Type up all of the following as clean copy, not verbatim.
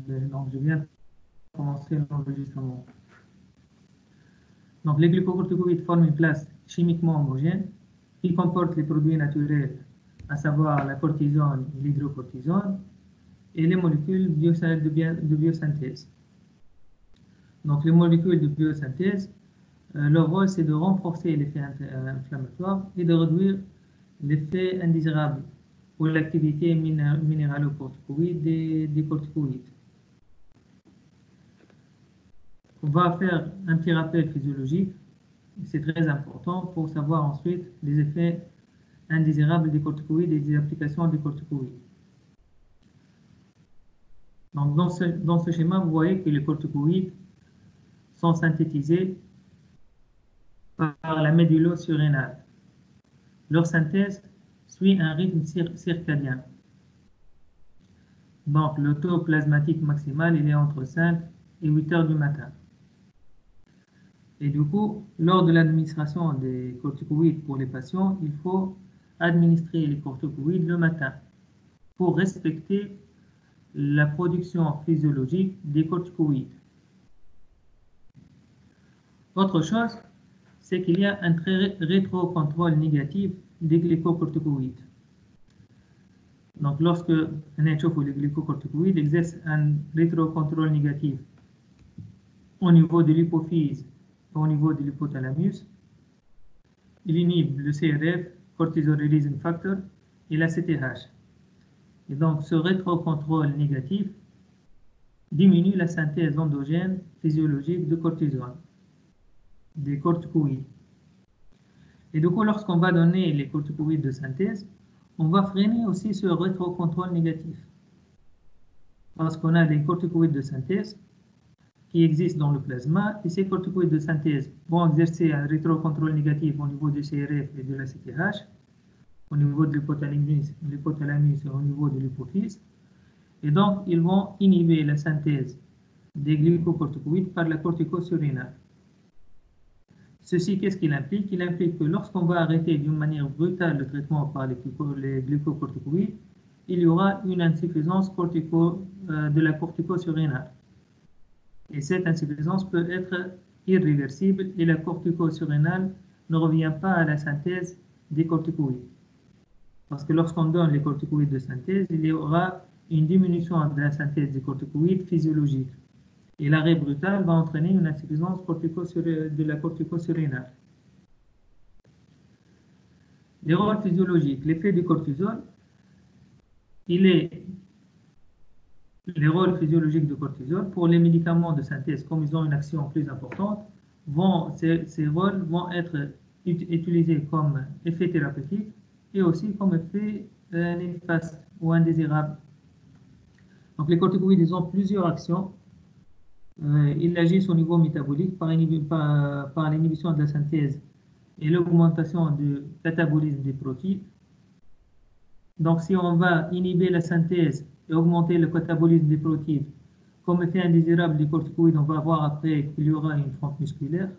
Donc, je viens de commencer l'enregistrement. Donc, les glucocorticoïdes forment une classe chimiquement homogène qui comporte les produits naturels, à savoir la cortisone et l'hydrocortisone, et les molécules de biosynthèse. Donc, les molécules de biosynthèse, leur rôle, c'est de renforcer l'effet inflammatoire et de réduire l'effet indésirable ou l'activité minéralocorticoïde des corticoïdes. On va faire un petit rappel physiologique, c'est très important pour savoir ensuite les effets indésirables des corticoïdes et des applications des corticoïdes. Donc, dans ce schéma, vous voyez que les corticoïdes sont synthétisés par la médullo surrénale. Leur synthèse suit un rythme circadien. Donc, le taux plasmatique maximal, il est entre 5 et 8 heures du matin. Et du coup, lors de l'administration des corticoïdes pour les patients, il faut administrer les corticoïdes le matin pour respecter la production physiologique des corticoïdes. Autre chose, c'est qu'il y a un rétrocontrôle négatif des glycocorticoïdes. Donc, lorsque un échauffe ou les glycocorticoïdes exerce un rétrocontrôle négatif au niveau de l'hypophyse, au niveau de l'hypothalamus, il inhibe le CRF, cortisol releasing factor, et la CTH. Et donc, ce rétrocontrôle négatif diminue la synthèse endogène physiologique de cortisol, des corticoïdes. Et du coup, lorsqu'on va donner les corticoïdes de synthèse, on va freiner aussi ce rétrocontrôle négatif. Parce qu'on a des corticoïdes de synthèse qui existent dans le plasma, et ces corticoïdes de synthèse vont exercer un rétrocontrôle négatif au niveau du CRF et de la CTH, au niveau de l'hypothalamus et au niveau de l'hypophyse. Et donc, ils vont inhiber la synthèse des glycocorticoïdes par la corticosurrénale. Ceci, qu'est-ce qu'il implique? Il implique que lorsqu'on va arrêter d'une manière brutale le traitement par les glucocorticoïdes, il y aura une insuffisance de la corticosurrénale. Et cette insuffisance peut être irréversible et la corticosurrénale ne revient pas à la synthèse des corticoïdes. Parce que lorsqu'on donne les corticoïdes de synthèse, il y aura une diminution de la synthèse des corticoïdes physiologiques. Et l'arrêt brutal va entraîner une insuffisance de la corticosurrénale. Les rôles physiologiques, l'effet du cortisol, les rôles physiologiques du cortisol pour les médicaments de synthèse, comme ils ont une action plus importante, ces rôles vont être utilisés comme effet thérapeutique et aussi comme effet néfaste ou indésirable. Donc les corticoïdes, ils ont plusieurs actions. Ils agissent au niveau métabolique par l'inhibition de la synthèse et l'augmentation du catabolisme des protéines. Donc si on va inhiber la synthèse et augmenter le catabolisme des protéines, comme effet indésirable des corticoïdes, on va voir après qu'il y aura une fente musculaire.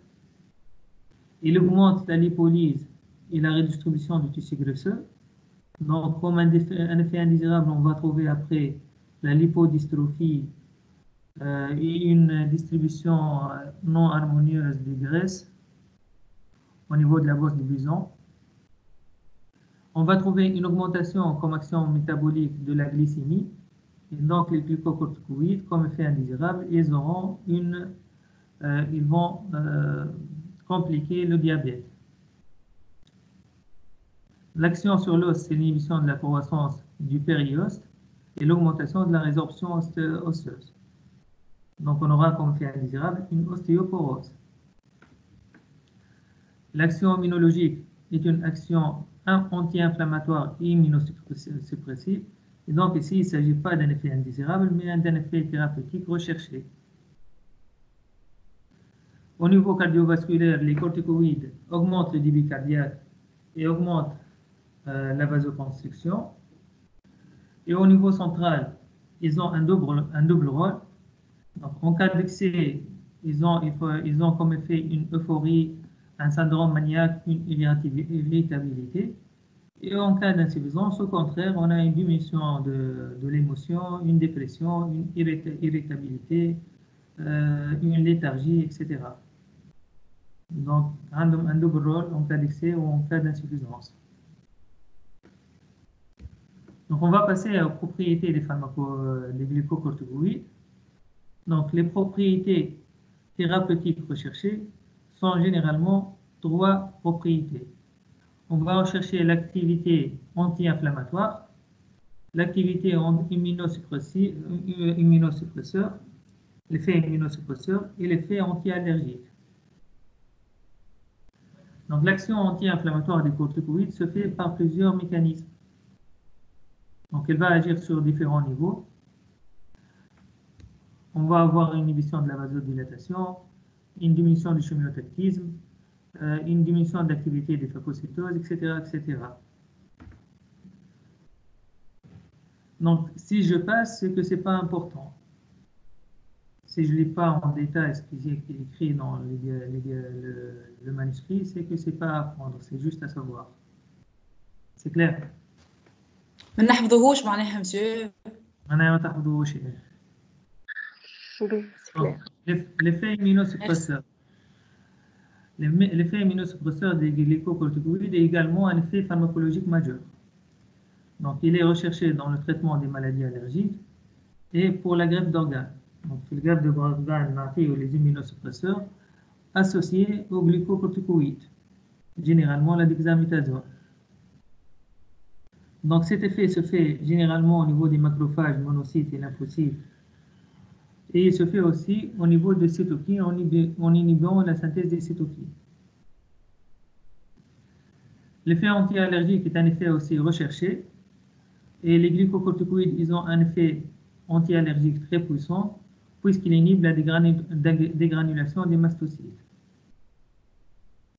Il augmente la lipolyse et la redistribution du tissu graisseux. Donc comme un effet indésirable, on va trouver après la lipodystrophie et une distribution non harmonieuse des graisses au niveau de la bosse de Buson. On va trouver une augmentation comme action métabolique de la glycémie. Et donc les glucocorticoïdes, comme effet indésirable, ils vont compliquer le diabète. L'action sur l'os, c'est l'inhibition de la croissance du périoste et l'augmentation de la résorption osseuse. Donc on aura comme effet indésirable une ostéoporose. L'action immunologique est une action anti-inflammatoire et immunosuppressive. Et donc ici, il ne s'agit pas d'un effet indésirable, mais d'un effet thérapeutique recherché. Au niveau cardiovasculaire, les corticoïdes augmentent le débit cardiaque et augmentent la vasoconstriction. Et au niveau central, ils ont un double rôle. Donc, en cas d'excès, ils ont comme effet une euphorie, un syndrome maniaque, une irritabilité. Et en cas d'insuffisance, au contraire, on a une diminution de l'émotion, une dépression, une irritabilité, une léthargie, etc. Donc, un double rôle en cas d'excès ou en cas d'insuffisance. Donc, on va passer aux propriétés des glucocorticoïdes. Donc, les propriétés thérapeutiques recherchées sont généralement trois propriétés. On va rechercher l'activité anti-inflammatoire, l'activité immunosuppresseur, l'effet immunosuppresseur et l'effet anti-allergique. Donc, l'action anti-inflammatoire des corticoïdes se fait par plusieurs mécanismes. Donc, elle va agir sur différents niveaux. On va avoir une inhibition de la vasodilatation, une diminution du chimiotactisme, une diminution d'activité des phagocytoses, etc., etc. Donc, si je passe, c'est que ce n'est pas important. Si je ne lis pas en détail ce qui est écrit dans le manuscrit, c'est que ce n'est pas à apprendre, c'est juste à savoir. C'est clair? ما نحفظوهوش معناها مسيو. أنا ما تحفظوش. L'effet immunosuppresseur. L'effet immunosuppresseur des glycocorticoïdes est également un effet pharmacologique majeur. Donc, il est recherché dans le traitement des maladies allergiques et pour la greffe d'organes. Donc, la greffe d'organes ou les immunosuppresseurs associés aux glycocorticoïdes, généralement la dexamethasone. Donc, cet effet se fait généralement au niveau des macrophages, monocytes et lymphocytes. Et il se fait aussi au niveau des cytokines en inhibant la synthèse des cytokines. L'effet anti-allergique est un effet aussi recherché. Et les glycocorticoïdes, ils ont un effet anti-allergique très puissant puisqu'il inhibe la dégranulation des mastocytes.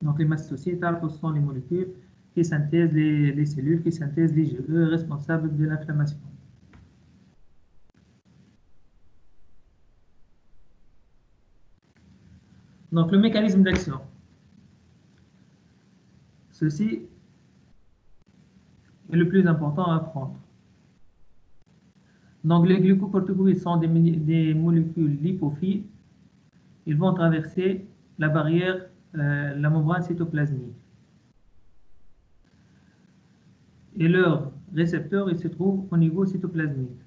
Donc les mastocytes, ce sont les molécules qui synthèsent les cellules, qui synthèsent les GE responsables de l'inflammation. Donc le mécanisme d'action. Ceci est le plus important à apprendre. Donc les glucocorticoïdes sont des molécules lipophiles. Ils vont traverser la barrière, la membrane cytoplasmique. Et leur récepteur, il se trouve au niveau cytoplasmique.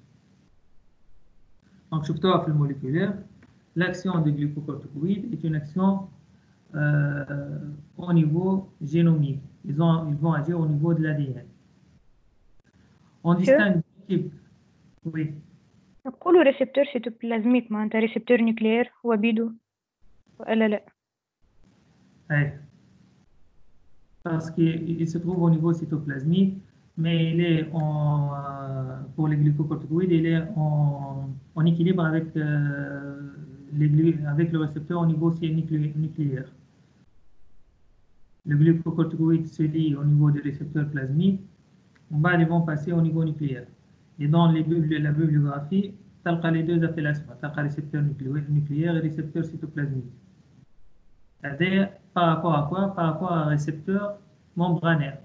Donc, surtout le moléculaire, l'action des glucocorticoïdes est une action au niveau génomique. Ils vont agir au niveau de l'ADN. On distingue deux types. Oui. نقولوا ريسبتور سيتوبلازميك معناتها ريسبتور نيوكليير هو بيدو ولا لا؟ Oui. Parce qu'il se trouve au niveau cytoplasmique, mais il est pour les glucocorticoïdes, il est en équilibre avec, avec le récepteur au niveau nucléaire. Le glucocorticoïde se lie au niveau des récepteurs plasmiques, en bas ils vont passer au niveau nucléaire. Et dans la bibliographie, tu as les deux appellations, tu as récepteur nucléaire et récepteur cytoplasmique. C'est-à-dire, par rapport à quoi? Par rapport à un récepteur membranaire.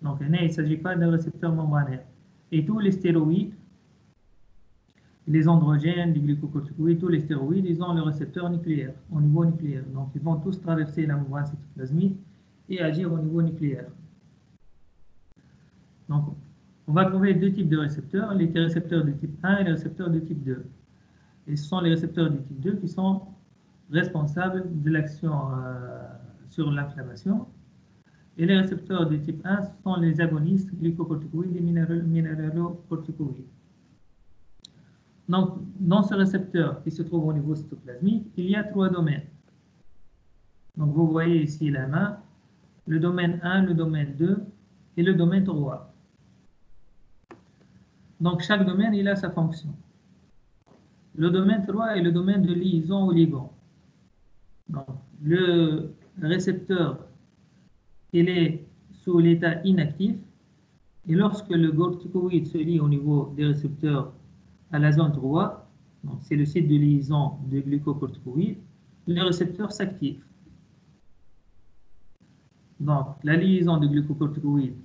Donc, il ne s'agit pas d'un récepteur membranaire. Et tous les stéroïdes, les androgènes, les glucocorticoïdes, tous les stéroïdes, ils ont le récepteur nucléaire, au niveau nucléaire. Donc, ils vont tous traverser la membrane cytoplasmique et agir au niveau nucléaire. Donc, on va trouver deux types de récepteurs, les récepteurs de type 1 et les récepteurs de type 2. Et ce sont les récepteurs de type 2 qui sont responsables de l'action sur l'inflammation. Et les récepteurs de type 1 sont les agonistes glucocorticoïdes et minéralocorticoïdes. Donc, dans ce récepteur qui se trouve au niveau cytoplasmique, il y a trois domaines. Donc, vous voyez ici la main, le domaine 1, le domaine 2 et le domaine 3. Donc, chaque domaine, il a sa fonction. Le domaine 3 est le domaine de liaison au ligand. Donc, le récepteur, il est sous l'état inactif. Et lorsque le corticoïde se lie au niveau des récepteurs à la zone 3, donc c'est le site de liaison de glucocorticoïdes, le récepteur s'active. Donc, la liaison de glucocorticoïdes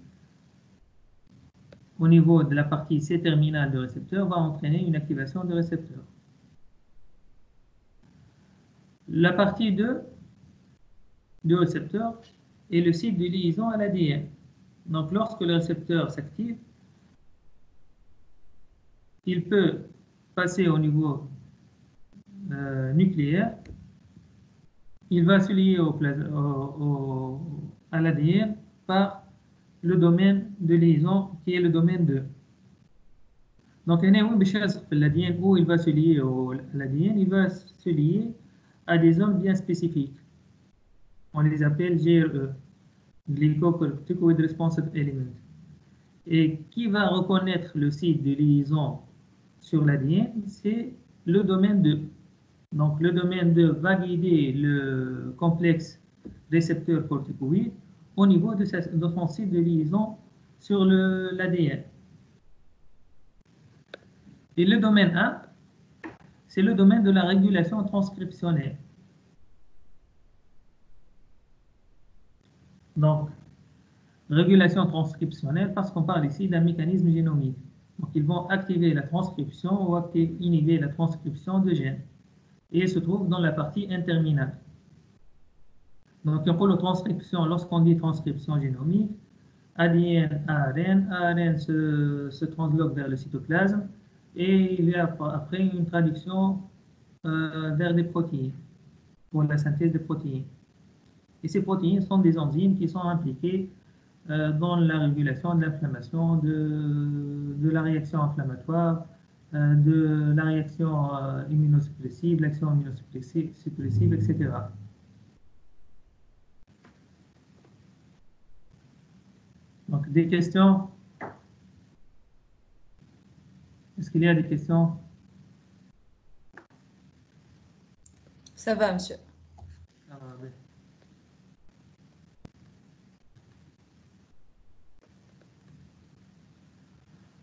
au niveau de la partie C-terminale du récepteur va entraîner une activation du récepteur. La partie 2 du récepteur est le site de liaison à l'ADN. Donc, lorsque le récepteur s'active, il peut passer au niveau nucléaire. Il va se lier à l'ADN par le domaine de liaison qui est le domaine 2. Donc, l'ADN où il va se lier à l'ADN, il va se lier à des zones bien spécifiques. On les appelle GRE, Glycocorticoid Responsive Element. Et qui va reconnaître le site de liaison sur l'ADN, c'est le domaine 2. Donc, le domaine 2 va guider le complexe récepteur corticoïde au niveau de son site de liaison sur l'ADN. Et le domaine 1, c'est le domaine de la régulation transcriptionnelle. Donc, régulation transcriptionnelle parce qu'on parle ici d'un mécanisme génomique. Donc, ils vont activer la transcription ou inhiber la transcription de gènes. Et il se trouve dans la partie interminale. Donc, pour la transcription, lorsqu'on dit transcription génomique, ADN, ARN se transloque vers le cytoplasme et il y a après une traduction vers des protéines pour la synthèse des protéines. Et ces protéines sont des enzymes qui sont impliquées dans la régulation de l'inflammation, de la réaction inflammatoire, de la réaction immunosuppressive, l'action immunosuppressive, etc. Donc, des questions? Est-ce qu'il y a des questions? Ça va, monsieur. Ça va, oui.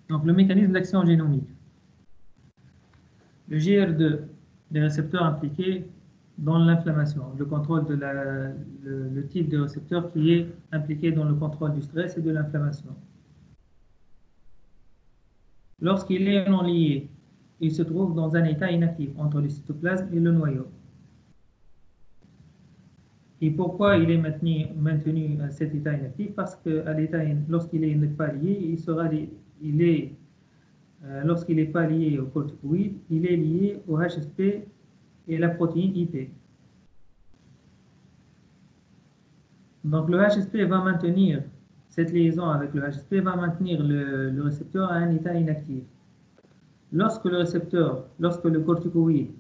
Donc, le mécanisme d'action génomique. Le GR2, les récepteurs impliqués dans l'inflammation, le contrôle de le type de récepteur qui est impliqué dans le contrôle du stress et de l'inflammation. Lorsqu'il est non lié, il se trouve dans un état inactif entre le cytoplasme et le noyau. Et pourquoi il est maintenu à cet état inactif? Parce que lorsqu'il n'est pas lié, lorsqu'il n'est pas lié au corticoïde, il est lié au HSP et la protéine IP. Donc le HSP va maintenir, cette liaison avec le HSP va maintenir le récepteur à un état inactif. Lorsque le corticoïde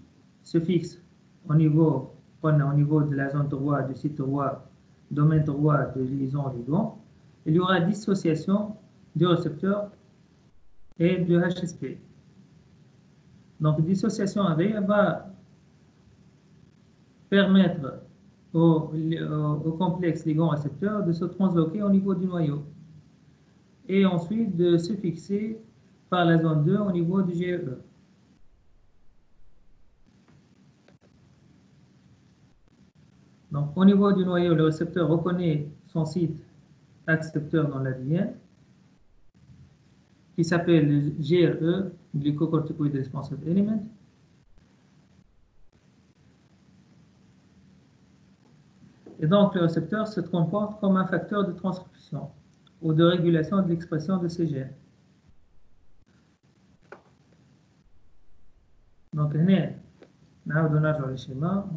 se fixe au niveau de la zone 3, du site 3, domaine 3 de liaison-ligand, il y aura dissociation du récepteur et du HSP. Donc, dissociation va permettre au complexe ligand-récepteur de se transloquer au niveau du noyau et ensuite de se fixer par la zone 2 au niveau du GRE. Donc, au niveau du noyau, le récepteur reconnaît son site accepteur dans l'ADN qui s'appelle le GRE, Glycocorticoid Responsive Element. Et donc, le récepteur se comporte comme un facteur de transcription ou de régulation de l'expression de ces gènes. Donc, on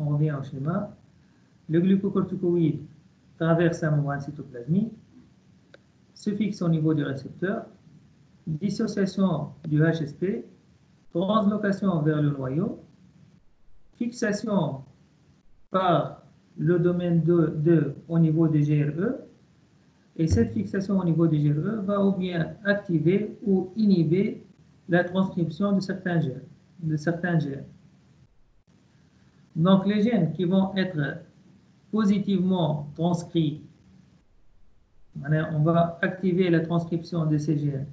revient au schéma. Le glucocorticoïde traverse un membrane cytoplasmique, se fixe au niveau du récepteur, dissociation du HSP, translocation vers le noyau, fixation par le domaine 2 au niveau des GRE, et cette fixation au niveau des GRE va ou bien activer ou inhiber la transcription de certains gènes. Donc les gènes qui vont être positivement transcrits, on va activer la transcription de ces gènes.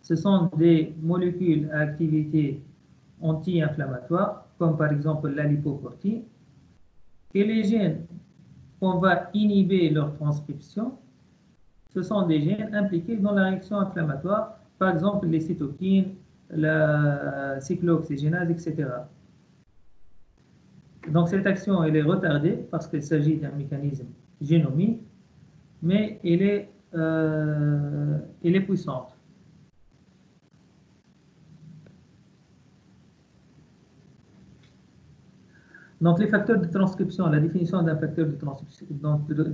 Ce sont des molécules à activité anti-inflammatoire, comme par exemple la lipoprotéine. Et les gènes qu'on va inhiber leur transcription, ce sont des gènes impliqués dans la réaction inflammatoire par exemple les cytokines, la cyclooxygénase, etc. Donc cette action, elle est retardée parce qu'il s'agit d'un mécanisme génomique, mais elle est puissante. Donc les facteurs de transcription, la définition d'un facteur de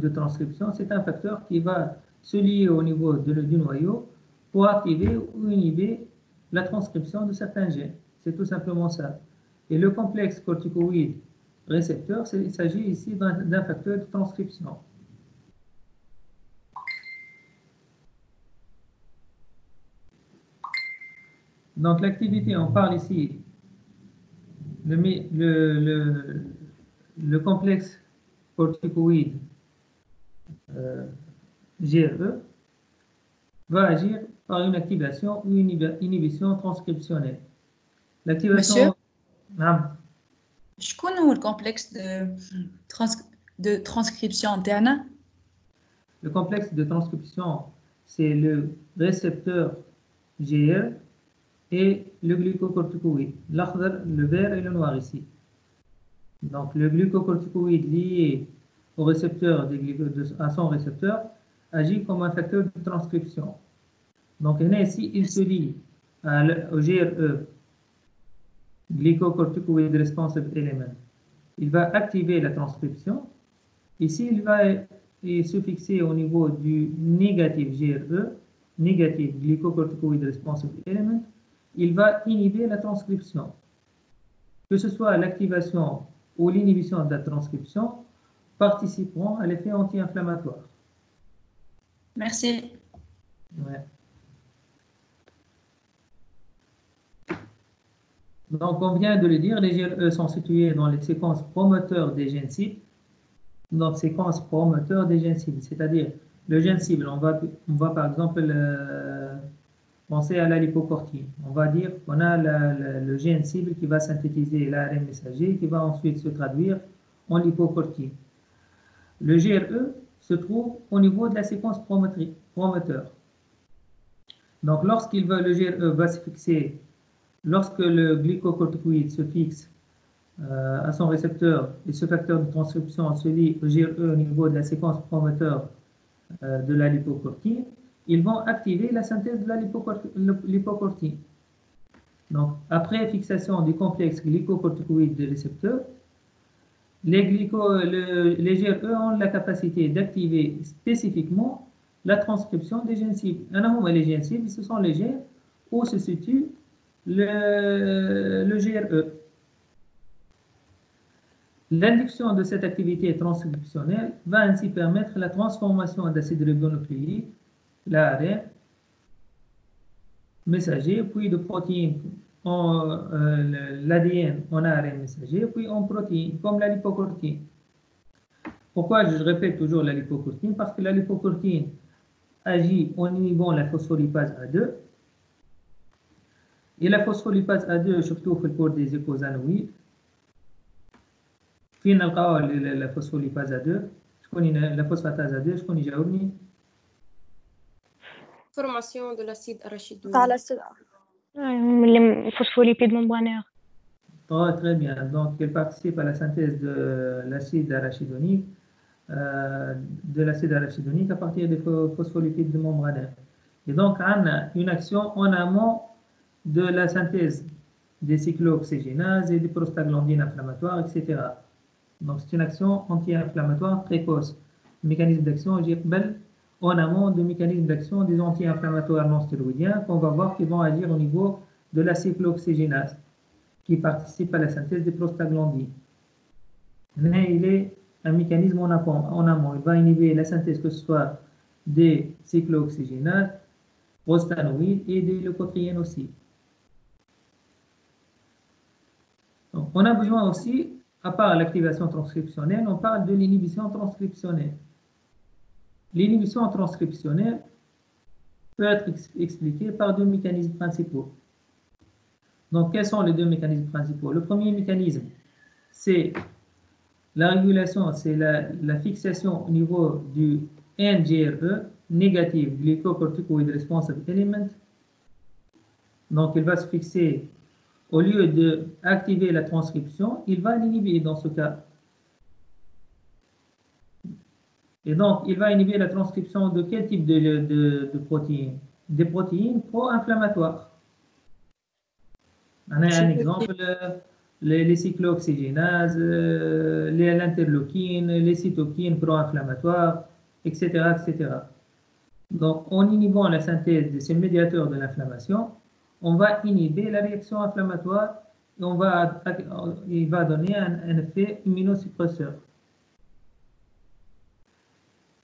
transcription, c'est un facteur qui va se lier au niveau du noyau pour activer ou inhiber la transcription de certains gènes. C'est tout simplement ça. Et le complexe corticoïde récepteur, il s'agit ici d'un facteur de transcription. Donc l'activité, on parle ici, le complexe corticoïde GRE va agir par une activation ou une inhibition transcriptionnelle. L'activation... Je connais le complexe de transcription interne. Le complexe de transcription, c'est le récepteur GR et le glucocorticoïde. Le vert et le noir ici. Donc le glucocorticoïde lié au récepteur à son récepteur agit comme un facteur de transcription. Donc ici, il se lie au GRE, glycocorticoid responsive element. Il va activer la transcription. Ici, il va se fixer au niveau du négatif GRE, négatif glycocorticoid responsive element. Il va inhiber la transcription. Que ce soit l'activation ou l'inhibition de la transcription, participeront à l'effet anti-inflammatoire. Merci. Ouais. Donc, on vient de le dire, les GRE sont situés dans les séquences promoteurs des gènes cibles. Donc, séquence promoteur des gènes cibles, c'est-à-dire le gène cible, on va par exemple penser à la lipocortine. On va dire qu'on a le gène cible qui va synthétiser l'ARN messager qui va ensuite se traduire en lipocortine. Le GRE se trouve au niveau de la séquence promoteur. Donc, le GRE va se fixer, lorsque le glycocorticoïde se fixe à son récepteur et ce facteur de transcription se lie au GRE au niveau de la séquence promoteur de la lipocortine, ils vont activer la synthèse de la lipocortine. Donc, après fixation du complexe glycocorticoïde des récepteurs, les GRE ont la capacité d'activer spécifiquement la transcription des gènes cibles. Les gènes cibles, ce sont les gènes où se situe le GRE. L'induction de cette activité transcriptionnelle va ainsi permettre la transformation d'acide ribonucléique, l'ARN, messager, puis de protéines, l'ADN en ARN messager, puis en protéines, comme la lipocortine. Pourquoi je répète toujours la lipocortine? Parce que la lipocortine agit en inhibant la phospholipase A2. Et la phospholipase A2, surtout في الكور des écosanoïdes. فين نلقاو la phospholipase A2؟ شكون la phosphatase A2؟ شكون يجاوبني؟ Formation de l'acide arachidonique. Les phospholipides membranaires. Très bien. Donc, elle participe à la synthèse de l'acide arachidonique, à partir des phospholipides membranaires. Et donc, on a une action en amont de la synthèse des cyclooxygénases et des prostaglandines inflammatoires, etc. Donc, c'est une action anti-inflammatoire précoce. Le mécanisme d'action, en amont du mécanisme d'action des anti-inflammatoires non stéroïdiens qu'on va voir qui vont agir au niveau de la cyclooxygénase qui participe à la synthèse des prostaglandines. Mais il est un mécanisme en amont. Il va inhiber la synthèse que ce soit des cyclooxygénases, prostanoïdes et des leucotriènes aussi. Donc, on a besoin aussi, à part l'activation transcriptionnelle, on parle de l'inhibition transcriptionnelle. L'inhibition transcriptionnelle peut être expliquée par deux mécanismes principaux. Donc, quels sont les deux mécanismes principaux? Le premier mécanisme, c'est la régulation, c'est la fixation au niveau du NGRE, Negative Glycocorticoid Responsive Element, Donc, il va se fixer, au lieu d'activer la transcription, il va l'inhiber dans ce cas. Et donc, il va inhiber la transcription de quel type de protéines? Des protéines pro-inflammatoires. On a un exemple, les cyclooxygénases, l'interleukine, les cytokines pro-inflammatoires, etc., etc. Donc, en inhibant la synthèse de ces médiateurs de l'inflammation, on va inhiber la réaction inflammatoire et il va donner un effet immunosuppresseur.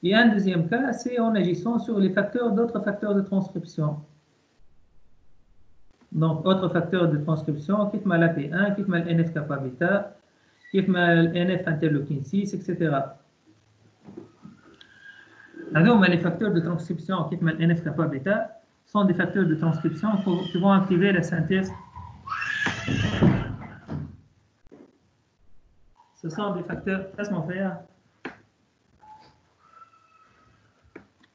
Et un deuxième cas, c'est en agissant sur les d'autres facteurs de transcription. Donc, autres facteurs de transcription, qui mal l'AP1, qui mal NF-kappa bêta, qui mal NF interleukine 6, etc. Alors, les facteurs de transcription, qui mal NF-kappa bêta, sont des facteurs de transcription qui vont activer la synthèse. Ce sont des facteurs. Laisse mon frère.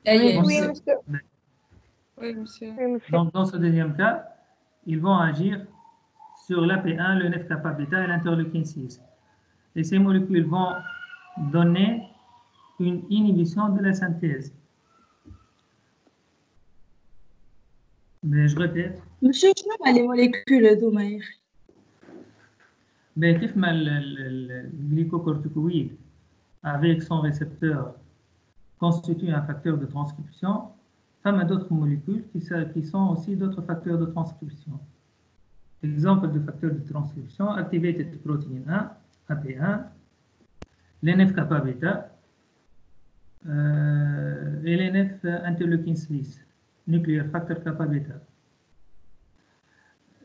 Oui, Oui, monsieur. Oui, monsieur. Oui, monsieur. Donc, dans ce deuxième cas, ils vont agir sur l'AP1, le NF-kappa bêta et l'interleukine 6. Et ces molécules vont donner une inhibition de la synthèse. Mais je répète. Monsieur, شنو هما les molécules هذوما؟ Mais كيف ما le glycocorticoïde avec son récepteur constitue un facteur de transcription, il y a d'autres molécules qui sont aussi d'autres facteurs de transcription. Exemple de facteurs de transcription, activated protein 1, AP1, l'NF-kappa bêta et l'NF interleukine 6, nucléaire facteur kappa bêta.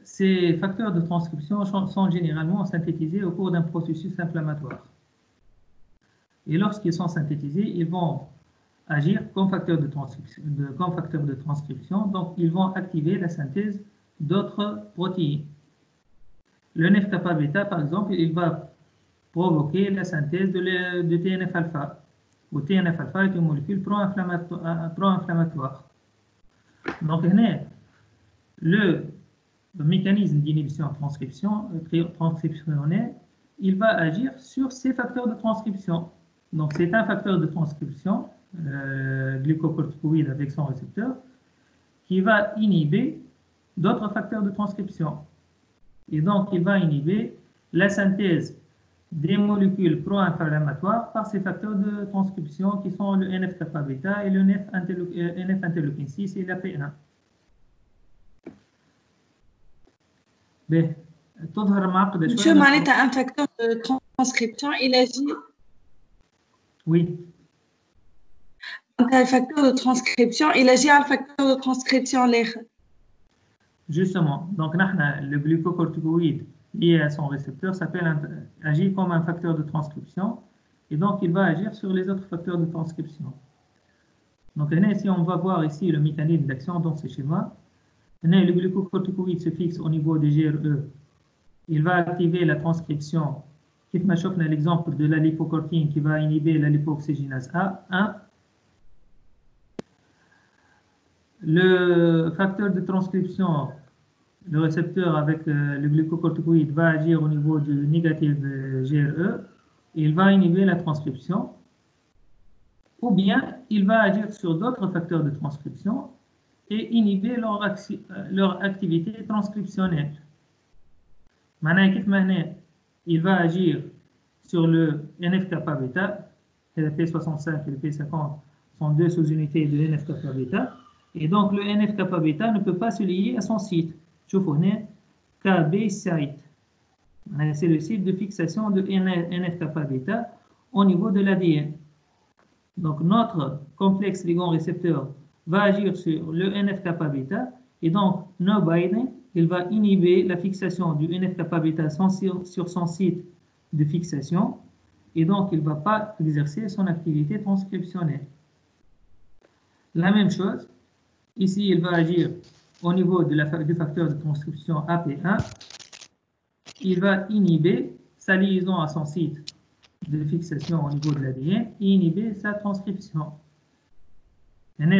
Ces facteurs de transcription sont généralement synthétisés au cours d'un processus inflammatoire. Et lorsqu'ils sont synthétisés, ils vont agir comme facteurs de transcription, donc ils vont activer la synthèse d'autres protéines. Le NF-kappa bêta, par exemple, il va provoquer la synthèse de TNF-alpha. Ou TNF-alpha est une molécule pro-inflammatoire. Donc, le mécanisme d'inhibition transcriptionnelle, il va agir sur ces facteurs de transcription. Donc, c'est un facteur de transcription, glycocorticoïde avec son récepteur, qui va inhiber d'autres facteurs de transcription. Et donc, il va inhiber la synthèse des molécules pro-inflammatoires par ces facteurs de transcription qui sont le NF-kappa bêta et le NF interleukine 6 et l'AP1. Monsieur, معناتها un facteur de transcription, il agit. Oui. Un facteur de transcription, il agit à un facteur de transcription l'air. Justement, donc le glucocorticoïde lié à son récepteur agit comme un facteur de transcription et donc il va agir sur les autres facteurs de transcription. Donc si on va voir ici le mécanisme d'action dans ce schéma, le glucocorticoïde se fixe au niveau des GRE, il va activer la transcription, comme on a l'exemple de la lipocortine qui va inhiber la lipoxygénase A1. Le facteur de transcription, le récepteur avec le glucocorticoïde va agir au niveau du négatif GRE, il va inhiber la transcription, ou bien il va agir sur d'autres facteurs de transcription et inhiber leur activité transcriptionnelle. Il va agir sur le NF-kappa bêta, le P65 et le P50 sont deux sous-unités de NF-kappa bêta, et donc le NF-kappa bêta ne peut pas se lier à son site. KB site. C'est le site de fixation de NF-kappa bêta au niveau de l'ADN. Donc notre complexe ligand-récepteur va agir sur le NF-kappa bêta et donc no binding, il va inhiber la fixation du NF-kappa bêta sur son site de fixation et donc il ne va pas exercer son activité transcriptionnelle. La même chose, ici il va agir au niveau du facteur de transcription AP1, il va inhiber sa liaison à son site de fixation au niveau de l'ADN et inhiber sa transcription.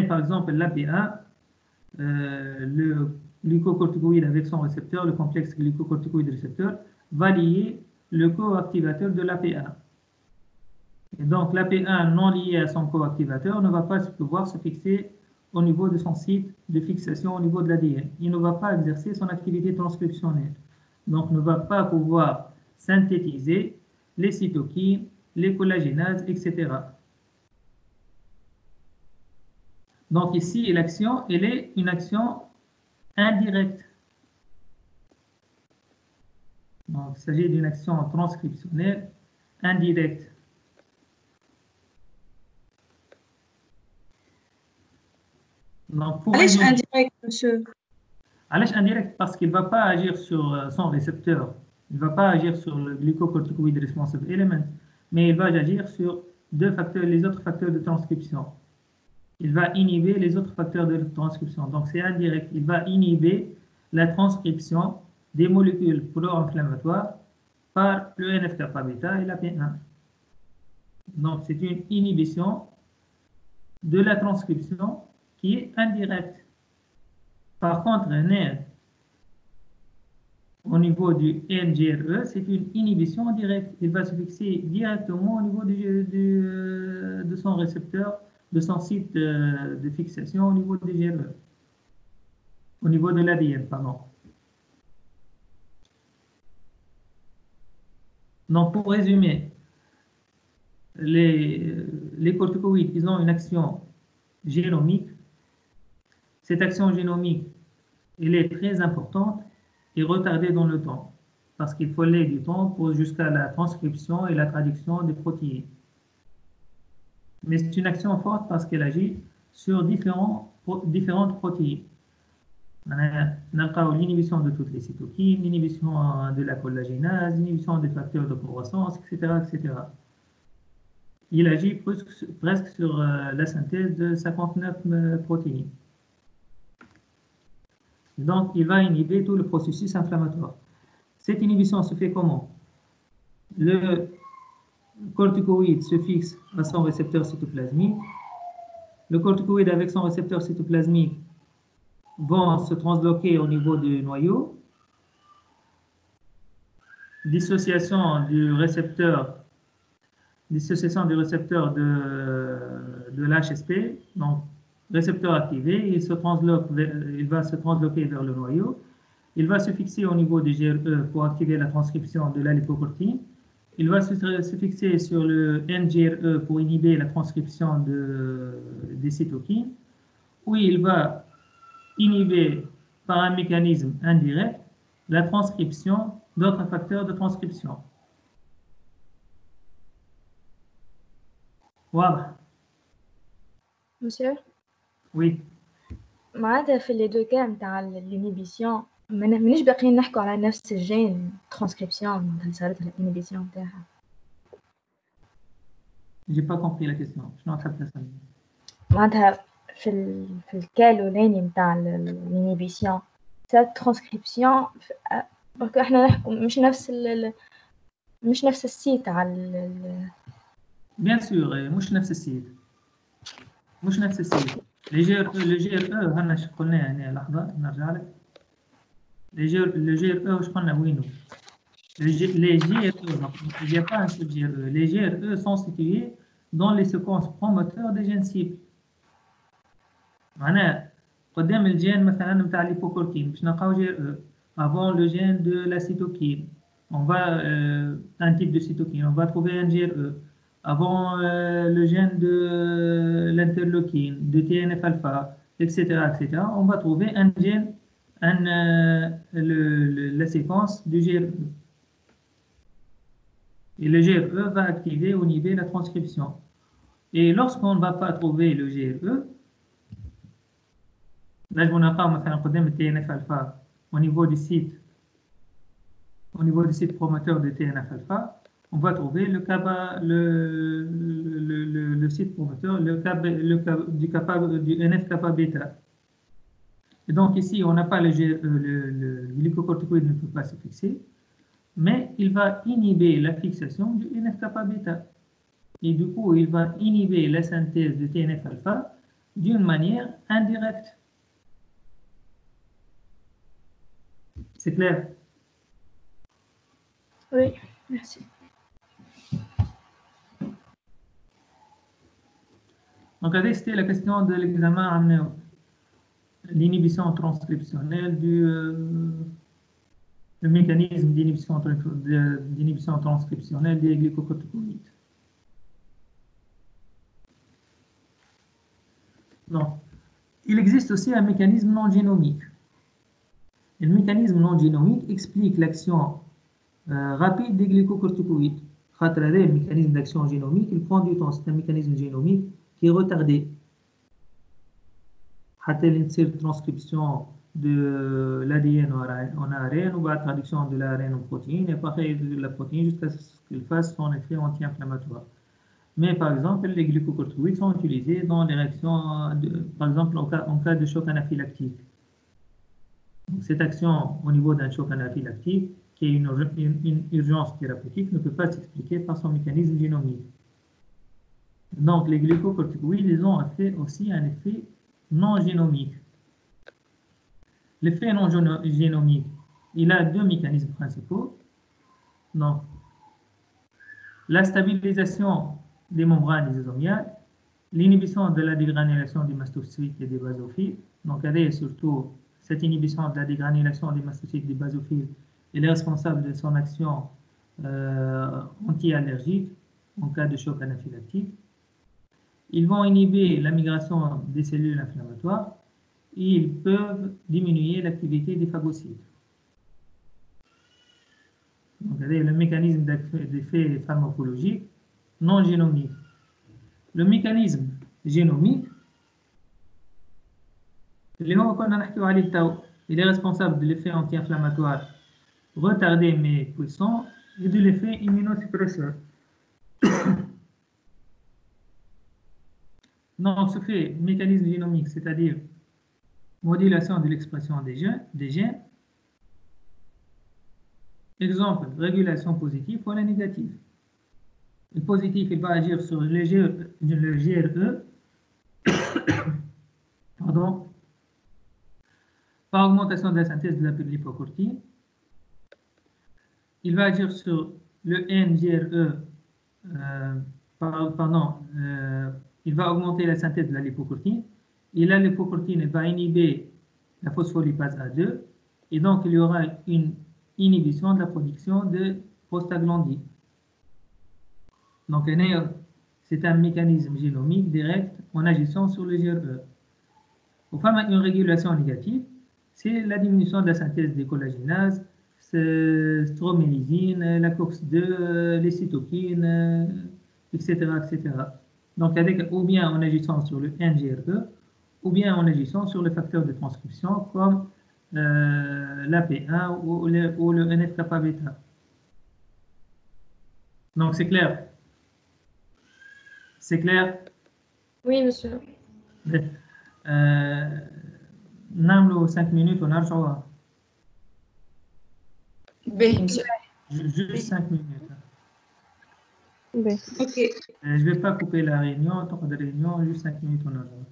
Par exemple, l'AP1, le glucocorticoïde avec son récepteur, le complexe glucocorticoïde récepteur, va lier le coactivateur de l'AP1. Et donc, l'AP1 non lié à son coactivateur ne va pas pouvoir se fixer au niveau de son site de fixation au niveau de l'ADN. Il ne va pas exercer son activité transcriptionnelle. Donc, ne va pas pouvoir synthétiser les cytokines, les collagénases, etc. Donc, ici, l'action, elle est une action indirecte. Donc, il s'agit d'une action transcriptionnelle indirecte. Donc, pour indirect, monsieur. Indirect parce qu'il ne va pas agir sur son récepteur. Il ne va pas agir sur le glucocorticoïde responsive element, mais il va agir sur les autres facteurs de transcription. Il va inhiber les autres facteurs de transcription. Donc, c'est indirect. Il va inhiber la transcription des molécules pro-inflammatoires par le NF-kappa-bêta et la P1. Donc, c'est une inhibition de la transcription qui est indirecte. Par contre, au niveau du NGRE, c'est une inhibition directe. Il va se fixer directement au niveau de son récepteur, de son site de fixation au niveau des GRE. Au niveau de l'ADN, pardon. Donc, pour résumer, les corticoïdes, ils ont une action génomique. Cette action génomique, elle est très importante et retardée dans le temps, parce qu'il faut aller du temps jusqu'à la transcription et la traduction des protéines. Mais c'est une action forte parce qu'elle agit sur différentes protéines. On a l'inhibition de toutes les cytokines, l'inhibition de la collagénase, l'inhibition des facteurs de croissance, etc., etc. Il agit presque sur la synthèse de 59 protéines. Donc, il va inhiber tout le processus inflammatoire. Cette inhibition se fait comment? Le corticoïde se fixe à son récepteur cytoplasmique. Le corticoïde avec son récepteur cytoplasmique vont se transloquer au niveau du noyau. Dissociation du récepteur de l'HSP, donc récepteur activé, il va se transloquer vers le noyau. Il va se fixer au niveau du GRE pour activer la transcription de la lipoprotéine. Il va se fixer sur le NGRE pour inhiber la transcription des cytokines, où il va inhiber par un mécanisme indirect la transcription d'autres facteurs de transcription. Voilà. Monsieur? Oui. معناتها في les deux cas نتاع l'inhibition مانيش باقيين نحكوا على نفس الجين ترانسكريبسيون اللي صارت الانيبيسيون نتاعها. J'ai pas compris la question. شنو تحب تسألني؟ معناتها في الكال الأولاني نتاع الانيبيسيون صارت ترانسكريبسيون برك احنا نحكوا مش نفس السيت على Bien sûr, مش نفس السيت. مش نفس السيت. le GRE هنا ايش قلنا هنا لحظة نرجع لك. le GRE واش قلنا وينو؟ les GRE, il n'y a pas un seul GRE. Les GRE sont situés dans les séquences promoteurs des gènes cibles. معناها قدام الجين مثلا نتاع l'hypocortine باش نلقاو GRE. Avant le gène de la cytokine, on va un type de cytokine, on va trouver un GRE. Avant le gène de l'interleukine, de TNF-alpha, etc., etc., on va trouver un gène, la séquence du GRE. Et le GRE va activer ou inhiber la transcription. Et lorsqu'on ne va pas trouver le GRE, là je vous en parle مثلا قدام TNF-alpha au niveau du site promoteur de TNF-alpha, on va trouver le site promoteur du NF-kappa-bêta. Et donc ici, on n'a pas le glucocorticoïde ne peut pas se fixer, mais il va inhiber la fixation du NF-kappa-bêta. Et du coup, il va inhiber la synthèse de TNF-alpha d'une manière indirecte. C'est clair? Oui, merci. Donc, c'était la question de l'examen l'inhibition transcriptionnelle le mécanisme d'inhibition transcriptionnelle des glycocorticoïdes. Donc, il existe aussi un mécanisme non génomique. Et le mécanisme non génomique explique l'action rapide des glycocorticoïdes. Le mécanisme d'action génomique, il prend du temps. C'est un mécanisme génomique qui est retardé. Une transcription de l'ADN en ARN ou la traduction de l'ARN en protéine et pareil de la protéine jusqu'à ce qu'il fasse son effet anti-inflammatoire. Mais par exemple, les glycocorticoïdes sont utilisés dans les réactions, par exemple en cas de choc anaphylactique. Donc, cette action au niveau d'un choc anaphylactique, qui est une urgence thérapeutique, ne peut pas s'expliquer par son mécanisme génomique. Donc, les glycocorticoïdes, ils ont aussi un effet non génomique. L'effet non génomique, il a deux mécanismes principaux. Donc, la stabilisation des membranes lysosomiales, l'inhibition de la dégranulation des mastocytes et des basophiles. Donc, elle est surtout cette inhibition de la dégranulation des mastocytes et des basophiles, elle est responsable de son action anti-allergique en cas de choc anaphylactique. Ils vont inhiber la migration des cellules inflammatoires et ils peuvent diminuer l'activité des phagocytes. Donc, le mécanisme d'effet pharmacologique non génomique. Le mécanisme génomique, il est responsable de l'effet anti-inflammatoire retardé mais puissant et de l'effet immunosuppresseur. Donc, ce fait mécanisme génomique, c'est-à-dire modulation de l'expression des gènes. Exemple, régulation positive ou la négative. Le positif, il va agir sur le GRE, pardon, par augmentation de la synthèse de la lipocortine. Il va agir sur le NGRE, il va augmenter la synthèse de la lipocortine. Et la lipocortine va inhiber la phospholipase A2. Et donc, il y aura une inhibition de la production de prostaglandine. Donc, c'est un mécanisme génomique direct en agissant sur le GRE. Enfin, une régulation négative, c'est la diminution de la synthèse des collagénases, stromylysine, la COX-2, les cytokines, etc., etc. Donc, ou bien en agissant sur le NGRE, ou bien en agissant sur le facteur de transcription comme l'AP1 ou le NF-kappa-bêta. Donc, c'est clair? C'est clair? Oui, monsieur. نعملوا 5 minutes ونرجعوا. باهي monsieur. Juste 5 minutes. باهي. Ok. Je vais pas couper la réunion, tant de réunion, juste 5 minutes ونرجعوا.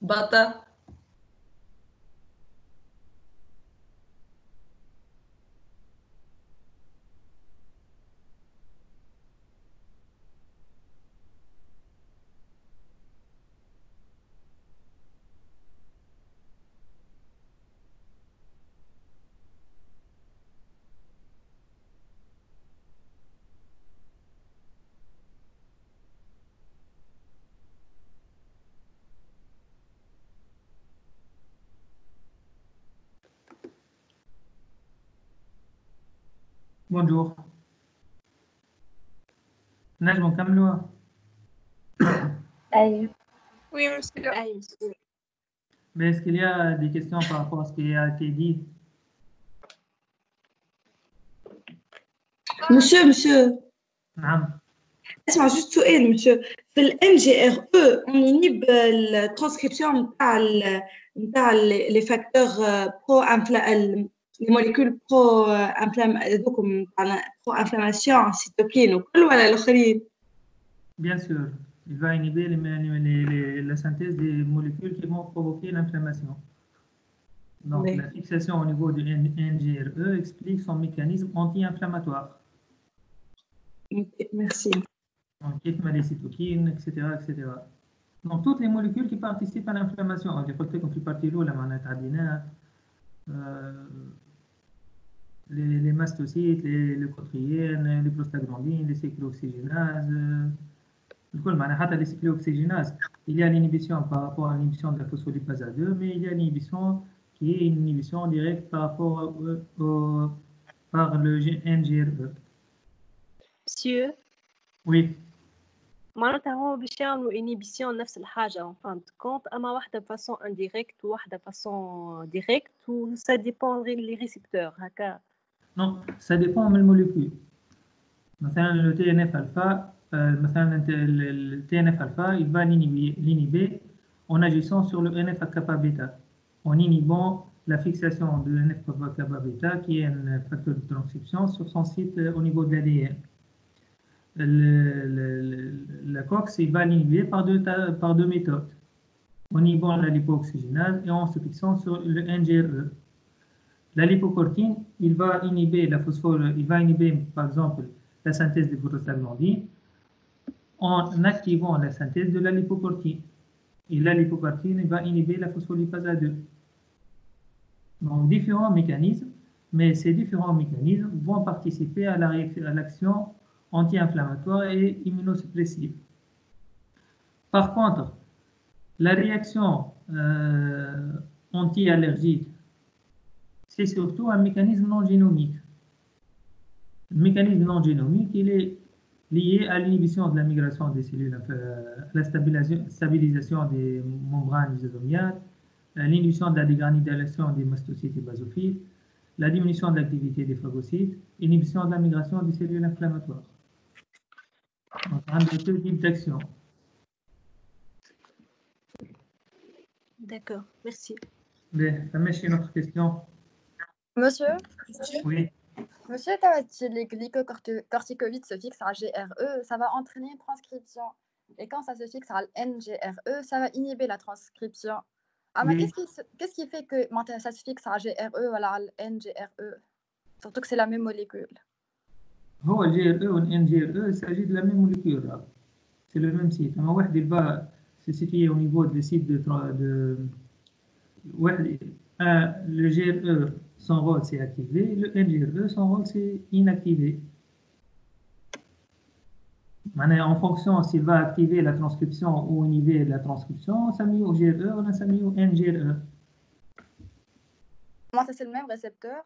Bata. Bonjour. نجم نكملوا؟ أيوة. Oui, monsieur. Mais est-ce qu'il y a des questions par rapport à ce qui a été dit? Monsieur. نعم. اسمع juste سؤال monsieur. في ال NGRE on inhibe la transcription نتاع les facteurs les molécules pro-inflammation, cytokines وكل ولا الآخرين؟ Bien sûr, il va inhiber la synthèse des molécules qui vont provoquer l'inflammation. Donc, Oui. la fixation au niveau du NGRE explique son mécanisme anti-inflammatoire. Okay, merci. Donc, les cytokines, etc., etc. Donc, toutes les molécules qui participent à l'inflammation, on dit que في partie l'eau, la manatadina, les mastocytes, les leucotriènes, les prostaglandines, les cyclooxygénases, les cyclooxygénases, il y a l'inhibition par rapport à l'inhibition de la phospholipase A2, mais il y a l'inhibition qui est une inhibition directe par rapport par le NGRE. Monsieur, Oui. معناتها هو باش يعملوا inhibition نفس الحاجة en fin de compte أما واحدة façon indirecte وواحدة façon directe و ça dépend les récepteurs هكا. Non, ça dépend de la molécule. مثلا le TNF-alpha, le TNF-alpha, il va l'inhiber en agissant sur le NF-kappa-bêta, en inhibant la fixation de NF-kappa-bêta qui est un facteur de transcription sur son site au niveau de l'ADN. La COX, il va l'inhiber par deux méthodes, en inhibant la lipoxygénase et en se fixant sur le NGRE. La lipocortine, il va inhiber par exemple la synthèse des prostaglandines en activant la synthèse de la lipocortine. Et la lipocortine va inhiber la phospholipase A2. Donc, différents mécanismes, mais ces différents mécanismes vont participer à l'action anti-inflammatoire et immunosuppressive. Par contre, la réaction anti-allergique, c'est surtout un mécanisme non génomique. Le mécanisme non génomique, il est lié à l'inhibition de la migration des cellules, la stabilisation des membranes lysosomiales, l'inhibition de la dégranulation des mastocytes et basophiles, la diminution de l'activité des phagocytes, l'inhibition de la migration des cellules inflammatoires. Donc, un des deux types d'actions. D'accord, merci. Mais, ça met chez notre question. Monsieur, Oui. monsieur, les glycocorticoïdes se fixent à GRE, ça va entraîner une transcription. Et quand ça se fixe à NGRE, ça va inhiber la transcription. Ah, mais Oui. qu'est-ce qui fait que ça se fixe à GRE ou à NGRE? Surtout que c'est la même molécule. هو الجي او NGRE, il s'agit de la même molécule. C'est le même site. Il va se situer au niveau du site le GRE, son rôle c'est activé, le NGRE, son rôle c'est inactivé. En fonction s'il va activer la transcription ou inhiber la transcription, ça met au GRE ou ça met au NGRE. Comment ça, c'est le même récepteur?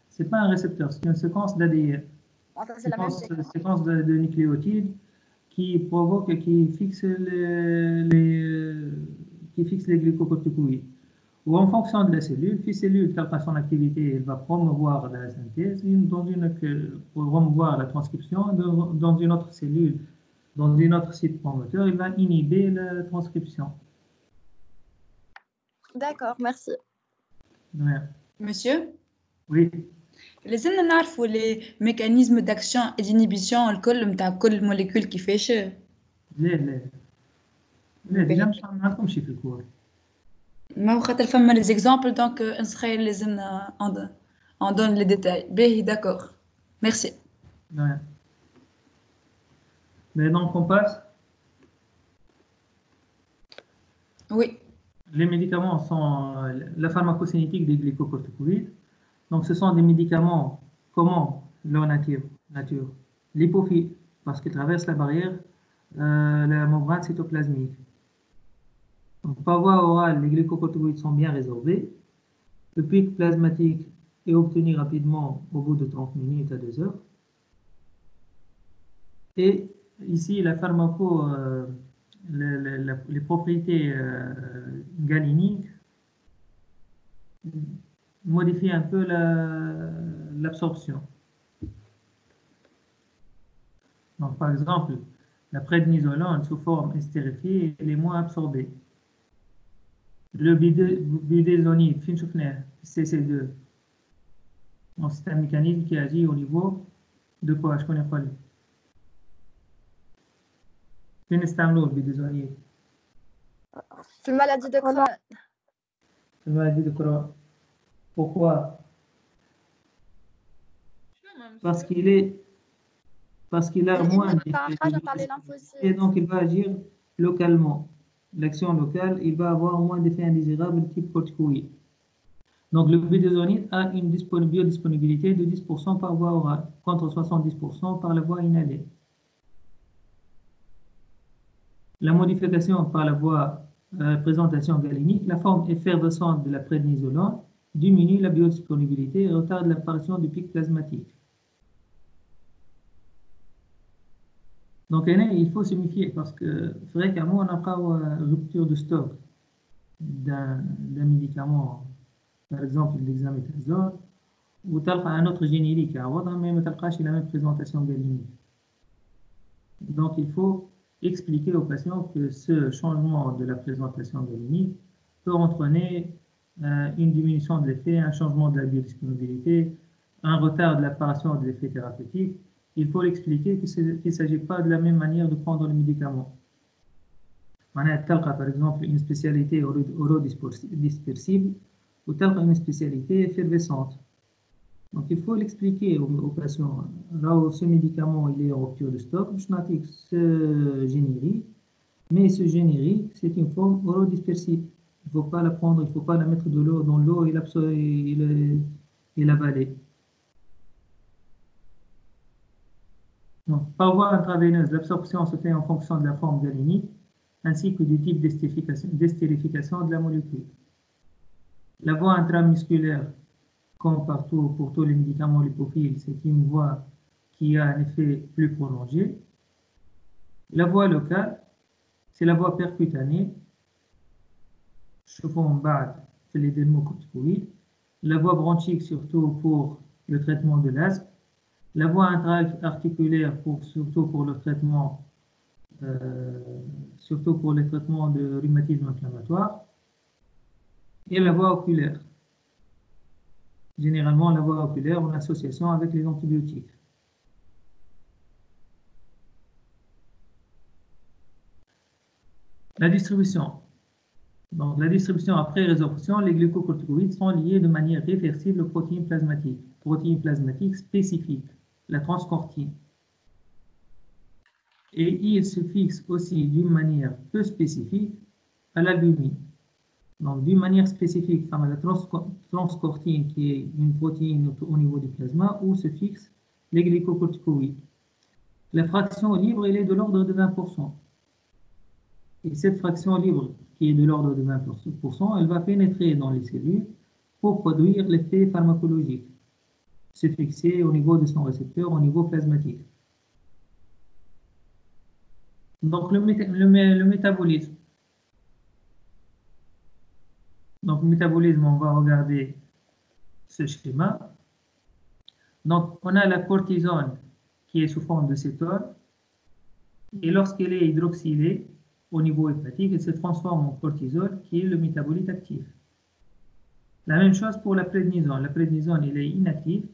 C'est pas un récepteur, c'est une séquence d'ADN. C'est la même séquence de nucléotides qui provoque et qui fixe les glycocorticoïdes. Ou en fonction de la cellule, puis cellule, telle son activité, elle va promouvoir la synthèse, pour promouvoir la transcription, dans une autre cellule, dans un autre site promoteur, il va inhiber la transcription. D'accord, merci. Ouais. Monsieur? Oui. لازمنا نعرفوا les mécanismes d'action et d'inhibition الكل متاع كل molécule كيفاش؟ لا لا ديجا مش معكم شي في الكور. ما خاطر فما les exemples donc نسخير لازمنا on donne les détails. باهي d'accord. Merci. Ouais. Mais donc on passe. Oui. Les médicaments sont la pharmacocinétique des glycocorticoïdes. Donc ce sont des médicaments comment leur nature lipophile parce qu'ils traversent la barrière la membrane cytoplasmique. Donc par voie orale, les glycocorticoïdes sont bien résorbés. Le pic plasmatique est obtenu rapidement au bout de 30 minutes à 2 heures. Et ici, la les propriétés galiniques modifient un peu l'absorption. Donc, par exemple, la prédnisolone sous forme estérifiée, elle est moins absorbée. Le budesonide, CC2, donc c'est un mécanisme qui agit au niveau de quoi? Je connais pas le. نستعملوه البيدازونيد في المالادي دو كرون. في المالادي دو كرون. Pourquoi? Parce qu'il a moins d'effets et donc il va agir localement. L'action locale, il va avoir moins d'effets indésirables type corticoïde. Donc le budesonide a une biodisponibilité de 10% par voie orale contre 70% par la voie inhalée. La modification par la voie présentation galinique, la forme effervescente de la prédnisolone diminue la biodisponibilité et retarde l'apparition du pic plasmatique. Donc il faut se méfier parce que c'est vrai qu'à moi on n'a pas une rupture de stock d'un médicament, par exemple l'examéthasone, ou un autre générique à avoir, mais la même présentation galinique. Donc il faut expliquer aux patients que ce changement de la présentation galinique peut entraîner une diminution de l'effet, un changement de la biodisponibilité, un retard de l'apparition de l'effet thérapeutique. Il faut l'expliquer qu'il ne s'agit pas de la même manière de prendre le médicament. Par exemple, une spécialité orodispersible ou une spécialité effervescente. Donc, il faut l'expliquer aux patients. Là où ce médicament il est en rupture de stock, je n'applique ce générique, mais ce générique, c'est une forme orodispersible. Il ne faut pas la prendre, il ne faut pas la mettre de l'eau dans l'eau et l'avaler. Par voie intraveineuse, l'absorption se fait en fonction de la forme galinique ainsi que du type d'estérification de la molécule. La voie intramusculaire, comme partout pour tous les médicaments lipophiles, c'est une voie qui a un effet plus prolongé. La voie locale, c'est la voie percutanée, les dermocorticoïdes. La voie bronchique, surtout pour le traitement de l'asthme. La voie intra-articulaire, surtout pour le traitement, de rhumatisme inflammatoire. Et la voie oculaire. Généralement, la voie oculaire en association avec les antibiotiques. La distribution. Donc, la distribution après résorption, les glucocorticoïdes sont liés de manière réversible aux protéines plasmatiques spécifiques, la transcortine. Et ils se fixent aussi d'une manière peu spécifique à l'albumine. Donc, d'une manière spécifique, la transcortine, qui est une protéine au niveau du plasma, où se fixent les glycocorticoïdes. La fraction libre, elle est de l'ordre de 20%. Et cette fraction libre, qui est de l'ordre de 20%, elle va pénétrer dans les cellules pour produire l'effet pharmacologique, se fixer au niveau de son récepteur, au niveau plasmatique. Donc, le métabolisme. Donc, le métabolisme, on va regarder ce schéma. Donc, on a la cortisone qui est sous forme de cétone. Et lorsqu'elle est hydroxylée au niveau hépatique, elle se transforme en cortisol qui est le métabolite actif. La même chose pour la prédnisone. La prédnisone, elle est inactive.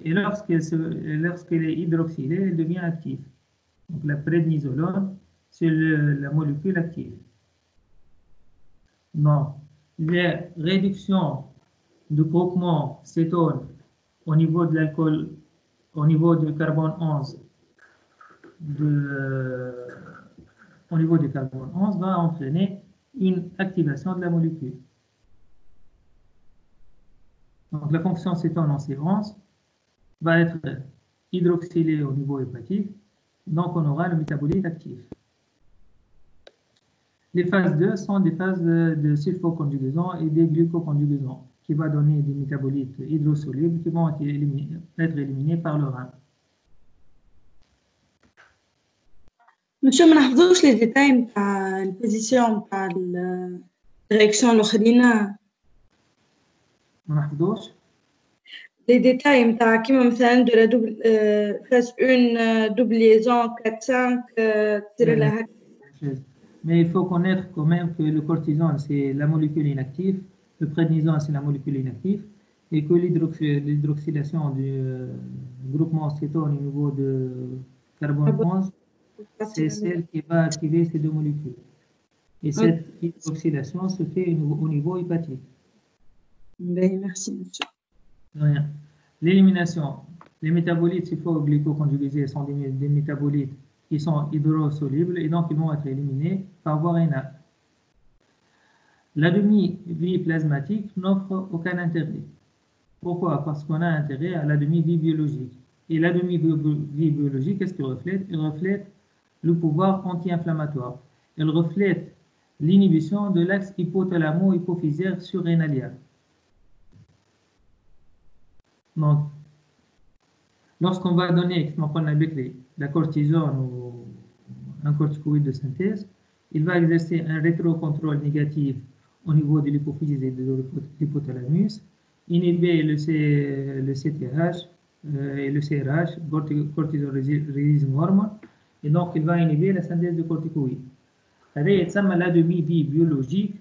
Et lorsqu'elle est hydroxylée, elle devient active. Donc, la prédnisolone sur la molécule active. Donc, la réduction du groupement cétone au niveau de l'alcool, au niveau du carbone 11, au niveau du carbone 11 va entraîner une activation de la molécule. Donc, la fonction cétone en séquence va être hydroxylée au niveau hépatique. Donc, on aura le métabolite actif. Les phases 2 sont des phases de sulfoconjugaison et des glucoconjugaisons qui va donner des métabolites hydrosolubles qui vont être éliminés par le rein. Monsieur, ما نحفظوش les détails نتاع البوزيسيون نتاع الرياكسيون الاخرين. ما نحفظوش les détails نتاع كيما مثلا de la double phase 1 double liaison 4-5 تصير لها هكا. Mais il faut connaître quand même que le cortisone, c'est la molécule inactive, le prédnisone, c'est la molécule inactive, et que l'hydroxylation du groupement cétone au niveau de carbone 11, c'est celle qui va activer ces deux molécules. Et cette hydroxylation se fait au niveau hépatique. Merci, monsieur. Rien. L'élimination. Les métabolites sulfoglycoconjugisés sont des métabolites qui sont hydrosolubles et donc ils vont être éliminés par voie rénale. La demi-vie plasmatique n'offre aucun intérêt. Pourquoi? Parce qu'on a intérêt à la demi-vie biologique. Et la demi-vie biologique, qu'est-ce qu'elle reflète? Elle reflète le pouvoir anti-inflammatoire. Elle reflète l'inhibition de l'axe hypothalamo-hypophysaire surrénalien. Donc, lorsqu'on va donner, la cortisone ou un corticoïde de synthèse, il va exercer un rétrocontrôle négatif au niveau de l'hypophyse et de l'hypothalamus, inhiber le CTH et le CRH, cortisol releasing hormone, et donc il va inhiber la synthèse de corticoïdes. C'est la demi-vie biologique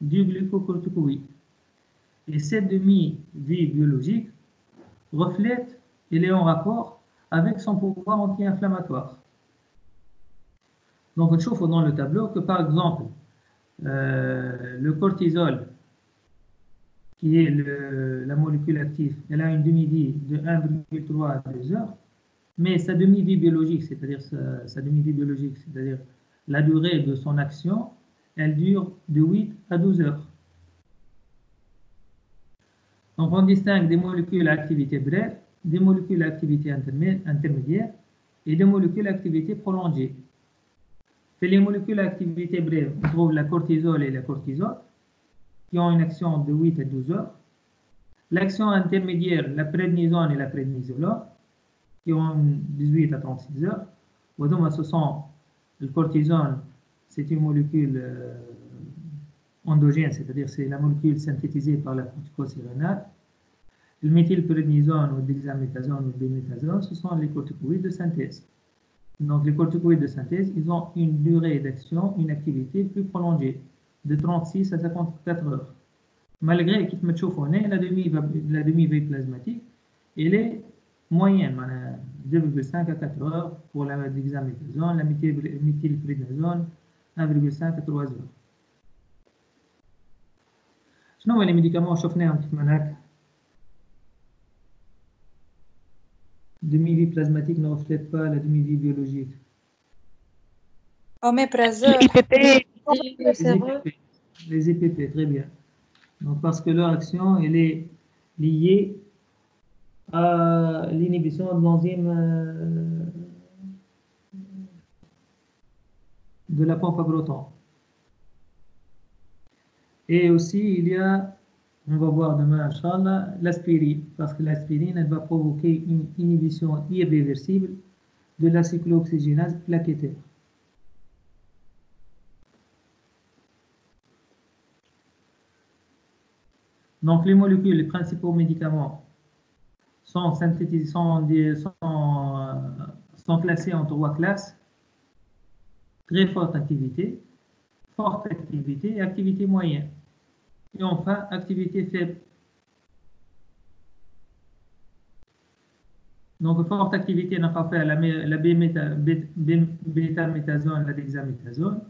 du glucocorticoïde. Et cette demi-vie biologique reflète, il est en rapport avec son pouvoir anti-inflammatoire. Donc, on voit dans le tableau que, par exemple, le cortisol, qui est la molécule active, elle a une demi-vie de 1,3 à 2 heures, mais sa demi-vie biologique, c'est-à-dire la durée de son action, elle dure de 8 à 12 heures. Donc, on distingue des molécules à activité brève, des molécules à activité intermédiaire et des molécules à activité prolongée. Pour les molécules à activité brève, on trouve la cortisol et la cortisol qui ont une action de 8 à 12 heures. L'action intermédiaire, la prednisone et la prednisolone qui ont 18 à 36 heures. Ce sont le cortisone, c'est une molécule endogène, c'est-à-dire c'est la molécule synthétisée par la corticosérénale. Le méthylprednisone ou dexaméthasone ou béméthasone, ce sont les corticoïdes de synthèse. Donc les corticoïdes de synthèse, ils ont une durée d'action, une activité plus prolongée, de 36 à 54 heures. Malgré qu'il me chauffe la demi-vie plasmatique, elle est moyenne, 2,5 à 4 heures pour la dexaméthasone, la méthylprednisone, 1,5 à 3 heures. شنو هما les médicaments شفناهم كيما هكا؟ Demi-vie plasmatique ne reflète pas la demi-vie biologique. Oméprazole. Les IPP, très bien. Donc, parce que leur action, elle est liée à l'inhibition de l'enzyme de la pompe à proton. Et aussi, il y a, on va voir demain, Inch'Allah, l'aspirine, parce que l'aspirine, elle va provoquer une inhibition irréversible de la cyclooxygénase plaquettaire. Donc, les molécules, les principaux médicaments sont classés en 3 classes: très forte activité et activité moyenne. Et enfin, activité faible. Donc, forte activité, on a fait la bêta-méthazone, la dexaméthasone.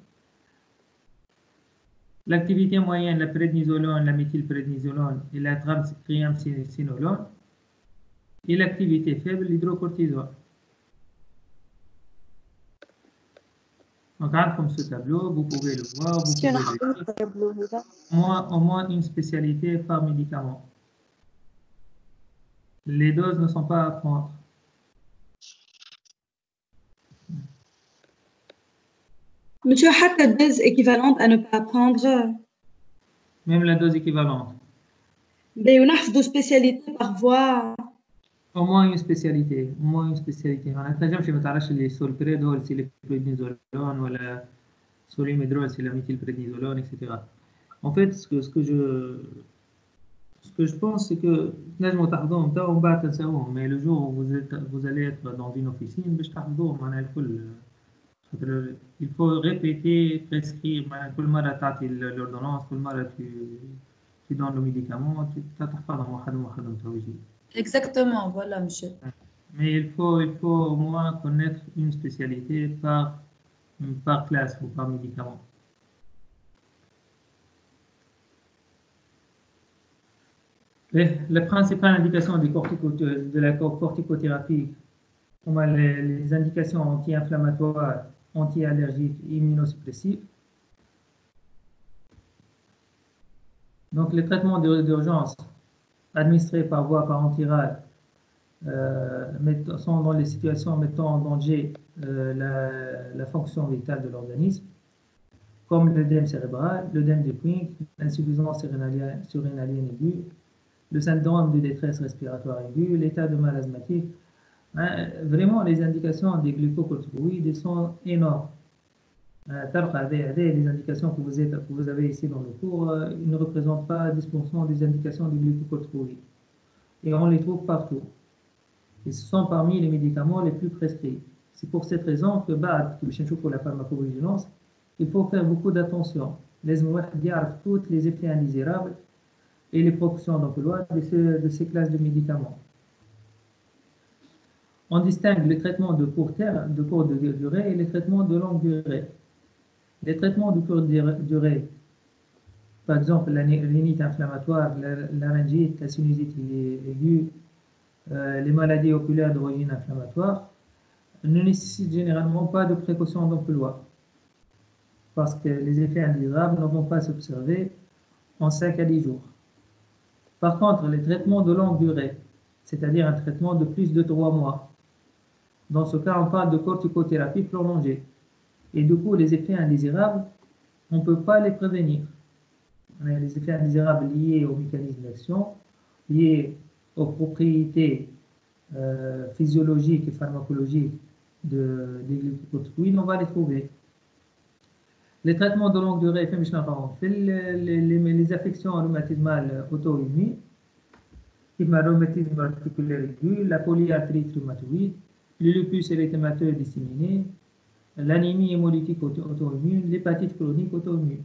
L'activité moyenne, la prédnisolone, la méthylprédnisolone et la triamcinolone. Et l'activité faible, l'hydrocortisone. Donc, comme ce tableau, vous pouvez le voir, vous pouvez le lire. Au moins une spécialité par médicament. Les doses ne sont pas à prendre. Monsieur, حتى dose équivalente à ne pas prendre. Même la dose équivalente. ونحفظوا spécialité par voie. Au moins une spécialité. Au moins une spécialité. On a déjà je m'intéresse les solprédol, c'est le prédnisolone, ou la solimedrol, c'est la méthylprédnisolone, etc. En fait, ce que je pense, c'est que mais le jour où vous allez être dans une officine, il faut répéter, prescrire, l'ordonnance, tu donnes le médicament, tu t'attends. Exactement, voilà, monsieur. Mais il faut au moins connaître une spécialité par classe ou par médicament. La principale indication de la corticothérapie, comme les indications anti-inflammatoires, anti-allergiques, immunosuppressives. Donc, les traitements d'urgence administrés par voie parenchyrale sont dans les situations mettant en danger la fonction vitale de l'organisme, comme l'œdème cérébral, l'œdème de Quincke, l'insuffisance surrénalienne aiguë, le syndrome de détresse respiratoire aiguë, l'état de mal asthmatique. Vraiment, les indications des glucocorticoïdes sont énormes. Les indications que vous avez ici dans le cours ne représentent pas 10% des indications des glucocorticoïdes. Et on les trouve partout. Et ce sont parmi les médicaments les plus prescrits. C'est pour cette raison que pour la pharmacovigilance, il faut faire beaucoup d'attention. Les tous les effets indésirables et les proportions d'emploi de ces classes de médicaments. On distingue les traitements de court durée et les traitements de longue durée. Les traitements de courte durée, par exemple la rhinite inflammatoire, la laryngite, la sinusite aiguë, les maladies oculaires d'origine inflammatoire, ne nécessitent généralement pas de précaution d'emploi parce que les effets indésirables ne vont pas s'observer en 5 à 10 jours. Par contre, les traitements de longue durée, c'est-à-dire un traitement de plus de 3 mois, dans ce cas, on parle de corticothérapie prolongée. Et du coup, les effets indésirables, on ne peut pas les prévenir. Les effets indésirables liés au mécanisme d'action, liés aux propriétés physiologiques et pharmacologiques des glucocorticoïdes, on va les trouver. Les traitements de longue durée, les affections rhumatismales auto-immunes, comme le rhumatisme articulaire aigu, la polyarthrite rhumatoïde, le lupus érythémateux disséminé, l'anémie hémolytique auto-immune, l'hépatite chronique auto-immune.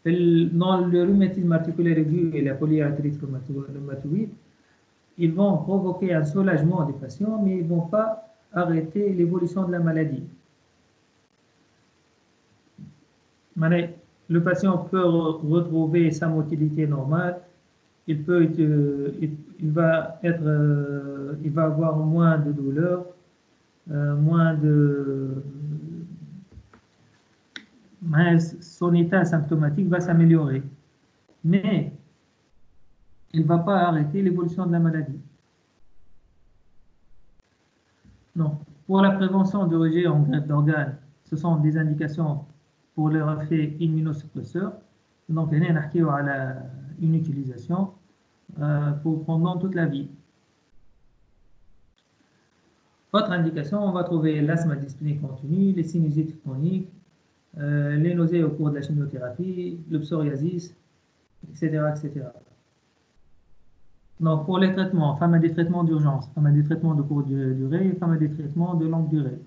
Dans le rhumatisme articulaire aigu et la polyarthrite rhumatoïde, ils vont provoquer un soulagement des patients, mais ils ne vont pas arrêter l'évolution de la maladie. Le patient peut retrouver sa motilité normale, il va avoir moins de douleur, son état symptomatique va s'améliorer. Mais il ne va pas arrêter l'évolution de la maladie. Non. Pour la prévention de rejet en greffe d'organes, ce sont des indications pour leur effet immunosuppresseur. Donc, on a une utilisation pendant toute la vie. Autre indication, on va trouver l'asthme dyspnéique continu, les sinusites chroniques, les nausées au cours de la chimiothérapie, le psoriasis, etc., etc. Donc, pour les traitements, femme a des traitements d'urgence, femme a des traitements de courte durée et femme a des traitements de longue durée.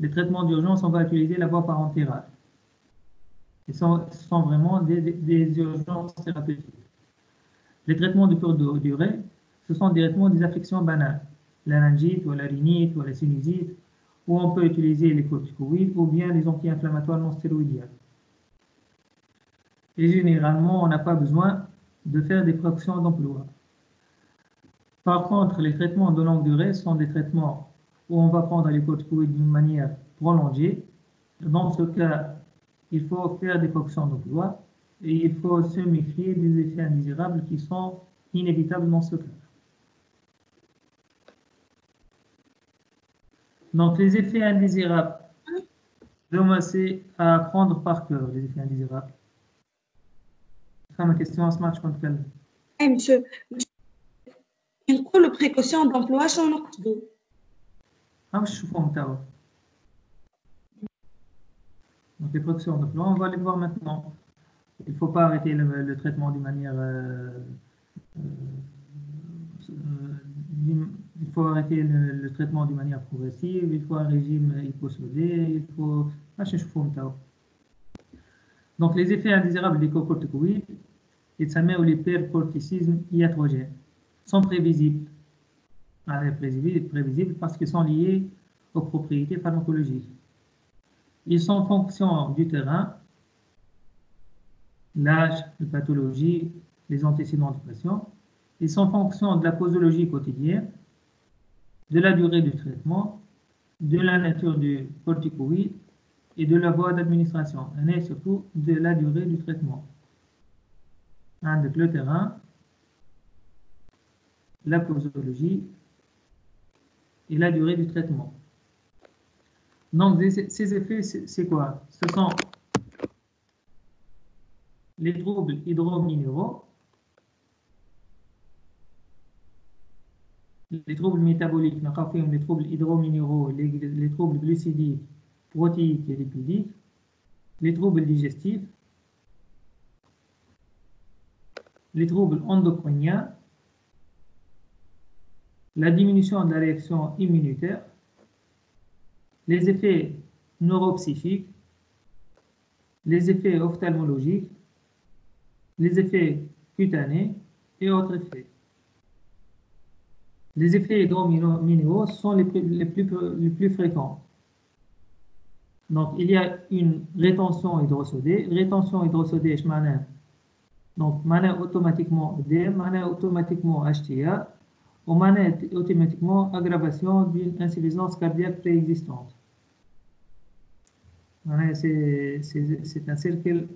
Les traitements d'urgence, on va utiliser la voie parentérale. Ce sont vraiment des urgences thérapeutiques. Les traitements de courte durée, ce sont directement des affections banales. laryngite, ou la rhinite, ou la sinusite, ou on peut utiliser les corticoïdes ou bien les anti-inflammatoires non stéroïdiens. Et généralement, on n'a pas besoin de faire des fractions d'emploi. Par contre, les traitements de longue durée sont des traitements où on va prendre les corticoïdes d'une manière prolongée. Dans ce cas, il faut faire des fractions d'emploi et il faut se méfier des effets indésirables qui sont inévitables dans ce cas. Donc, les effets indésirables, je vais commencer à apprendre par cœur les effets indésirables. Ma question, ce match contre quel? اي monsieur نقولوا précaution d'emploi شنو نقصدوا مش نشوفهم توا. Donc, les fractions d'emploi, on va les voir maintenant. Il ne faut pas arrêter le traitement d'une manière... il faut arrêter le traitement d'une manière progressive, il faut un régime hyposodé, il faut... Donc, les effets indésirables des corticoïdes, ils s'appellent l'hypercorticisme iatrogène, sont prévisibles. Prévisibles parce qu'ils sont liés aux propriétés pharmacologiques. Ils sont en fonction du terrain, l'âge, la pathologie, les antécédents du patient. Ils sont en fonction de la posologie quotidienne, de la durée du traitement, de la nature du corticoïde et de la voie d'administration, et surtout de la durée du traitement. Avec le terrain, la posologie et la durée du traitement. Donc, ces effets, c'est quoi? Ce sont les troubles hydrominéraux, les troubles métaboliques, les troubles hydrominéraux, les troubles glucidiques, protéiques et lipidiques, les troubles digestifs, les troubles endocriniens, la diminution de la réaction immunitaire, les effets neuropsychiques, les effets ophtalmologiques, les effets cutanés et autres effets. Les effets hydrominéraux sont les plus fréquents. Donc, il y a une rétention hydrosodée. Rétention hydrosodée, je m'en ai. Donc, mana automatiquement EDM, mana automatiquement HTA, ou mana automatiquement aggravation d'une insuffisance cardiaque préexistante. C'est un cercle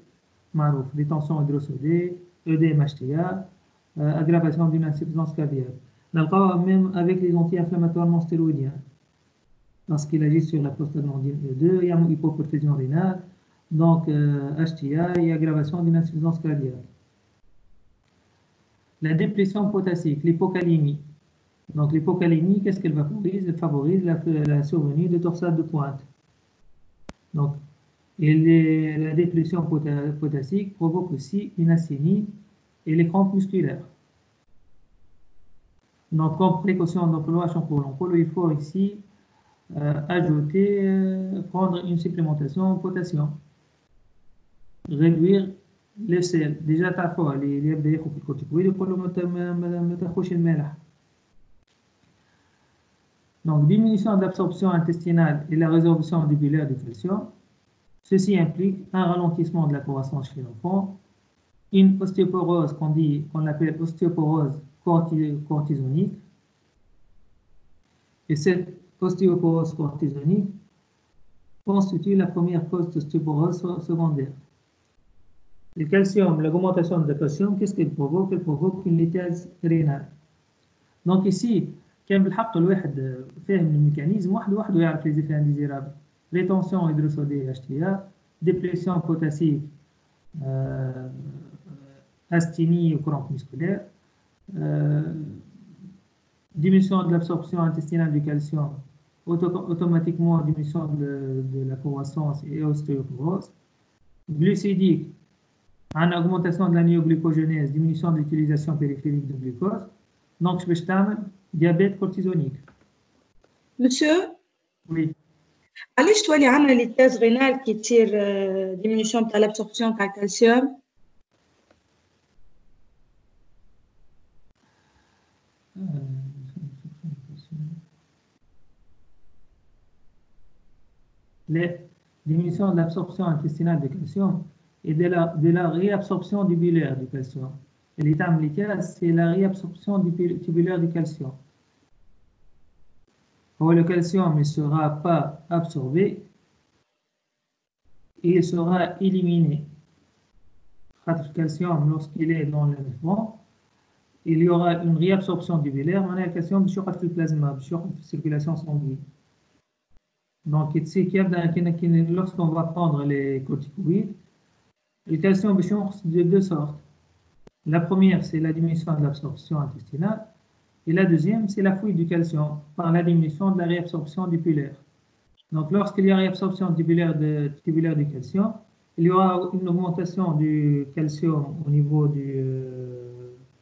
marouf. Rétention hydrosodée, EDM HTA, aggravation d'une insuffisance cardiaque. Même avec les anti-inflammatoires non stéroïdiens. Parce qu'il agit sur la prostaglandine E2, il y a une hypoperfusion rénale, donc HTA et aggravation d'une insuffisance cardiaque. La dépression potassique, l'hypocalémie. Donc l'hypocalémie, qu'est-ce qu'elle favorise? Elle favorise la survenue de torsades de pointe. Donc, la dépression potassique provoque aussi une asthénie et les crampes musculaires. Donc, comme précaution d'emploi il faut ici ajouter, prendre une supplémentation en potassium, réduire les sels. Déjà, parfois, les يبدا ياخذ في الكورتيكويد يقول له ما تاخذش الملح. Donc, diminution de l'absorption intestinale et la résorption tubulaire du calcium. Ceci implique un ralentissement de la croissance chez l'enfant, une ostéoporose qu'on appelle ostéoporose cortisonique. Et cette ostéoporose cortisonique constitue la première cause d'ostéoporose secondaire. Le calcium, l'augmentation de calcium, qu'est-ce qu'elle provoque? Elle provoque une lithèse rénale. Donc ici, كان بالحق الواحد فاهم الميكانيزم وحده يعرف les effets indésirables. Rétention hydrosodée HTA, dépression potassique, asthénie ou crampes musculaires, diminution de l'absorption intestinale du calcium, automatiquement diminution de la croissance et ostéoporose, glucidique, une augmentation de la néoglucogénèse, diminution de l'utilisation périphérique de glucose. Donc, je vais t'amener diabète cortisonique. Monsieur Oui. علاش تولي عندنا ليتاز رينال كي تصير ديمينيسيون تاع لابسوربسيون تاع الكالسيوم؟ La diminution de l'absorption intestinale de calcium et de la réabsorption tubulaire du calcium. Et l'état médical, c'est la réabsorption tubulaire du calcium. Or, le calcium ne sera pas absorbé, il sera éliminé. Le calcium, lorsqu'il est dans le mouvement, il y aura une réabsorption tubulaire, mais le calcium بيشوف في البلازما, بيشوف في circulation sanguine. Donc, lorsqu'on va prendre les corticoïdes, le calcium بيشوف de deux sortes. La première, c'est la diminution de l'absorption intestinale, et la deuxième, c'est la fuite du calcium par la diminution de la réabsorption tubulaire. Donc, lorsqu'il y a réabsorption tubulaire du calcium, il y aura une augmentation du calcium au niveau du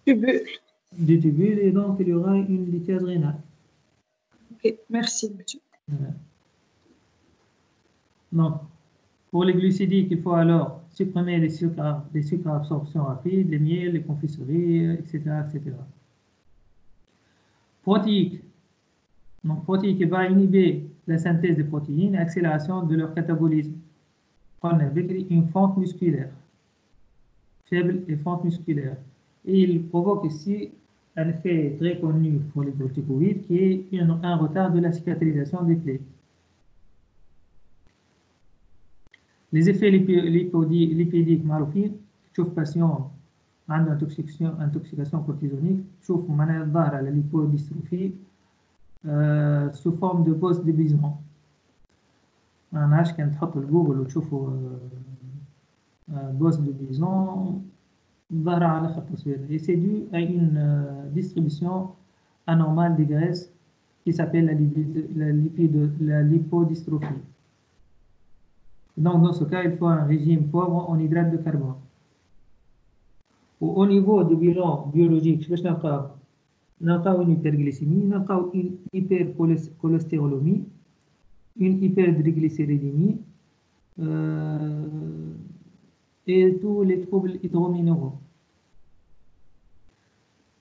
tubule et donc il y aura une lithèse rénale. Ok, merci, monsieur. Donc, pour les glucidiques, il faut alors supprimer les sucres à absorption rapide, les miels, les confiseries, etc., etc. Protéique. Donc, protéique va inhiber la synthèse des protéines et accélération de leur catabolisme. On a une fente musculaire, faible et fente musculaire. Et il provoque ici un effet très connu pour les corticoïdes qui est un retard de la cicatrisation des plaies. Les effets lipidiques معروفين. تشوف patient عنده intoxication cortisonique, تشوف معناها ظاهرة على lipodystrophie sous forme de bosse de bison. ما نعرفش كان تحطوا الجوجل وتشوفوا bosse de bison ظاهرة على آخر تصوير. Et c'est dû à une distribution anormale des graisses qui s'appelle la lipodystrophie. Donc, dans ce cas, il faut un régime pauvre en hydrates de carbone. Au niveau du bilan biologique, باش نلقاو une hyperglycémie, نلقاو une hypercholestérolémie, une hypertriglycéridémie et tous les troubles hydrominéraux.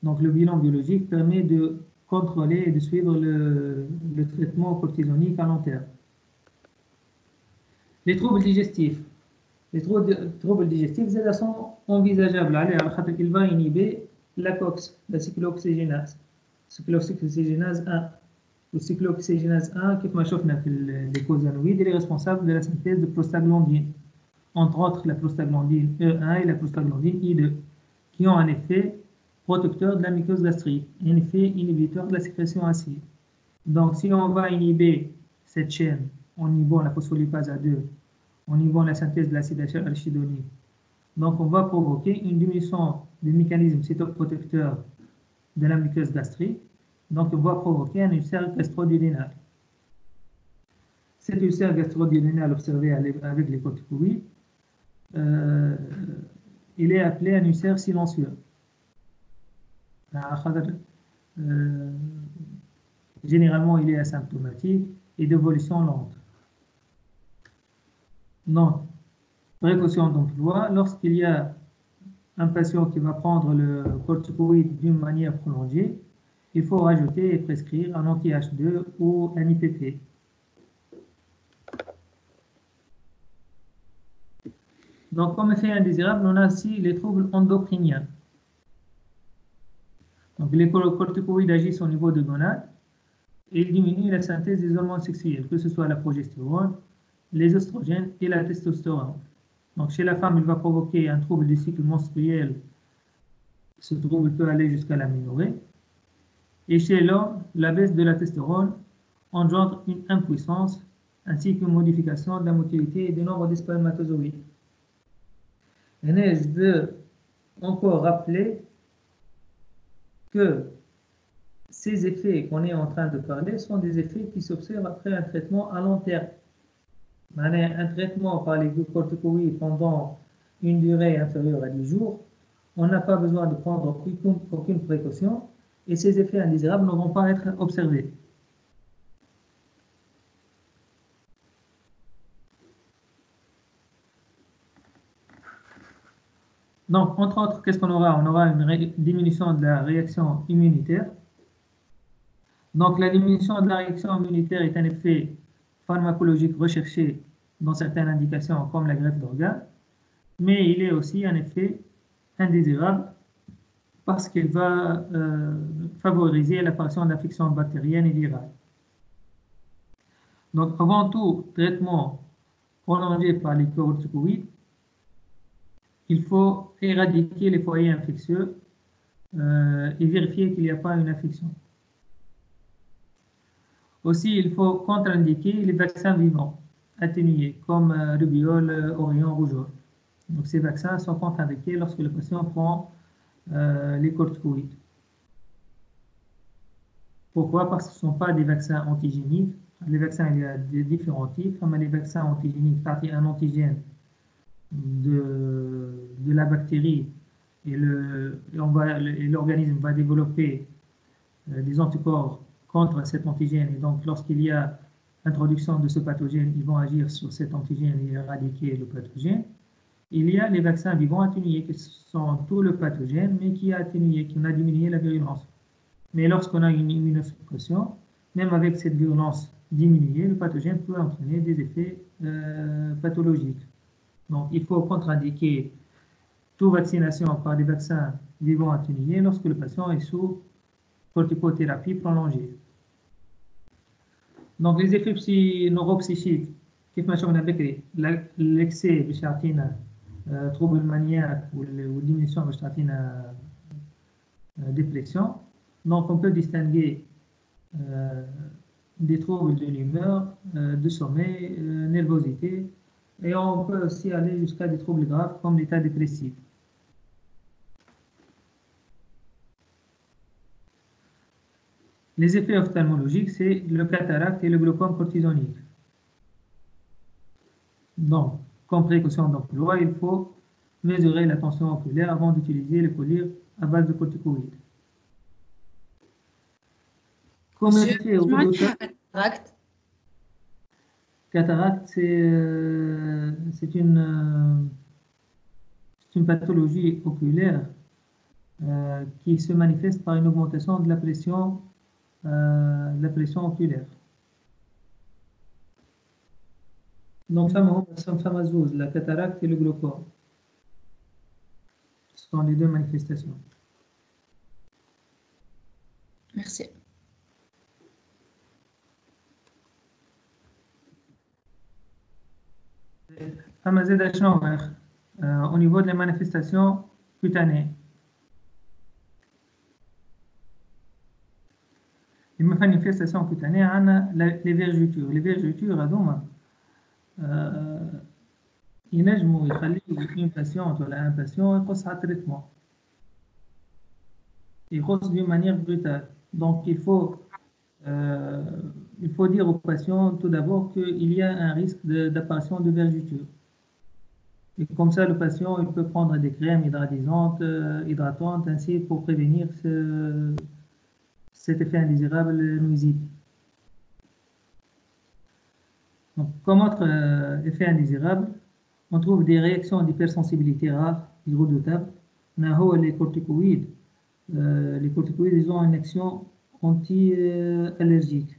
Donc, le bilan biologique permet de contrôler et de suivre le traitement cortisonique à long terme. Les troubles digestifs. Les troubles digestifs sont envisageables. Il va inhiber la COX, la cyclooxygénase. Cyclooxygénase 1. Le cyclooxygénase 1, comme on a vu les cosanoïdes, il est responsable de la synthèse de prostaglandine. Entre autres, la prostaglandine E1 et la prostaglandine I2, qui ont un effet protecteur de la muqueuse gastrique, un effet inhibiteur de la sécrétion acide. Donc, si on va inhiber cette chaîne en inhibant la phospholipase A2, en inhibant la synthèse de l'acide arachidonique, donc on va provoquer une diminution du mécanisme cytoprotecteur de la muqueuse gastrique, donc on va provoquer un ulcère gastro-duodénal. Cet ulcère gastro-duodénal observé avec les corticoïdes, il est appelé un ulcère silencieux. Généralement, il est asymptomatique et d'évolution lente. Donc, précaution d'emploi, lorsqu'il y a un patient qui va prendre le corticoïde d'une manière prolongée, il faut rajouter et prescrire un anti-H2 ou un IPP. Donc, comme effet indésirable, on a aussi les troubles endocriniens. Donc, les corticoïdes agissent au niveau de gonade et ils diminuent la synthèse des hormones sexuelles, que ce soit la progestérone, les oestrogènes et la testostérone. Donc, chez la femme, il va provoquer un trouble du cycle menstruel. Ce trouble peut aller jusqu'à l'aménorrhée. Et chez l'homme, la baisse de la testostérone engendre une impuissance ainsi qu'une modification de la motilité et du nombre des spermatozoïdes. Et je veux encore rappeler que ces effets qu'on est en train de parler sont des effets qui s'observent après un traitement à long terme. Un traitement par les corticoïdes pendant une durée inférieure à 10 jours, on n'a pas besoin de prendre aucune précaution et ces effets indésirables ne vont pas être observés. Donc, entre autres, qu'est-ce qu'on aura? On aura une diminution de la réaction immunitaire. Donc, la diminution de la réaction immunitaire est un effet pharmacologique recherché dans certaines indications comme la greffe d'organes, mais il est aussi un effet indésirable parce qu'il va favoriser l'apparition d'infections bactériennes et virales. Donc, avant tout traitement prolongé par les corticoïdes, il faut éradiquer les foyers infectieux et vérifier qu'il n'y a pas une infection. Aussi, il faut contre-indiquer les vaccins vivants atténués, comme rubéole, orion, rougeole. Donc, ces vaccins sont contre-indiqués lorsque le patient prend les corticoïdes. Pourquoi? Parce que ce ne sont pas des vaccins antigéniques. Les vaccins, il y a des différents types. Les vaccins antigéniques, c'est un antigène de la bactérie et l'organisme va développer des anticorps contre cet antigène. Et donc, lorsqu'il y a introduction de ce pathogène, ils vont agir sur cet antigène et éradiquer le pathogène. Il y a les vaccins vivants atténués, qui sont tout le pathogène, mais qui a atténué, qui a diminué la virulence. Mais lorsqu'on a une immunosuppression, même avec cette virulence diminuée, le pathogène peut entraîner des effets pathologiques. Donc, il faut contre-indiquer toute vaccination par des vaccins vivants atténués lorsque le patient est sous corticothérapie prolongée. Donc, les effets neuropsychiques, l'excès de trouble maniaque ou diminution de dépression. Donc, on peut distinguer des troubles de l'humeur, de sommeil, nervosité, et on peut aussi aller jusqu'à des troubles graves comme l'état dépressif. Les effets ophtalmologiques, c'est le cataracte et le glaucome cortisonique. Donc, comme précaution d'emploi, il faut mesurer la tension oculaire avant d'utiliser les collyres à base de corticoïdes. Comme effet redoutable, cataracte, c'est une pathologie oculaire qui se manifeste par une augmentation de la pression oculaire. Donc, la cataracte et le glaucome. Ce sont les deux manifestations. Merci. Au niveau des manifestations cutanées. Les manifestations cutanées, on a les vergetures. Les vergetures, ينجموا يخلي une patiente ou un patient يقص على traitement. يقص d'une manière brutale. Donc, il faut dire aux patients tout d'abord qu'il y a un risque d'apparition de vergetures. Et comme ça, le patient il peut prendre des crèmes hydratantes ainsi pour prévenir cet effet indésirable nuisible. Donc, comme autre effet indésirable, on trouve des réactions d'hypersensibilité rares et redoutables. Les corticoïdes, ils ont une action anti-allergique.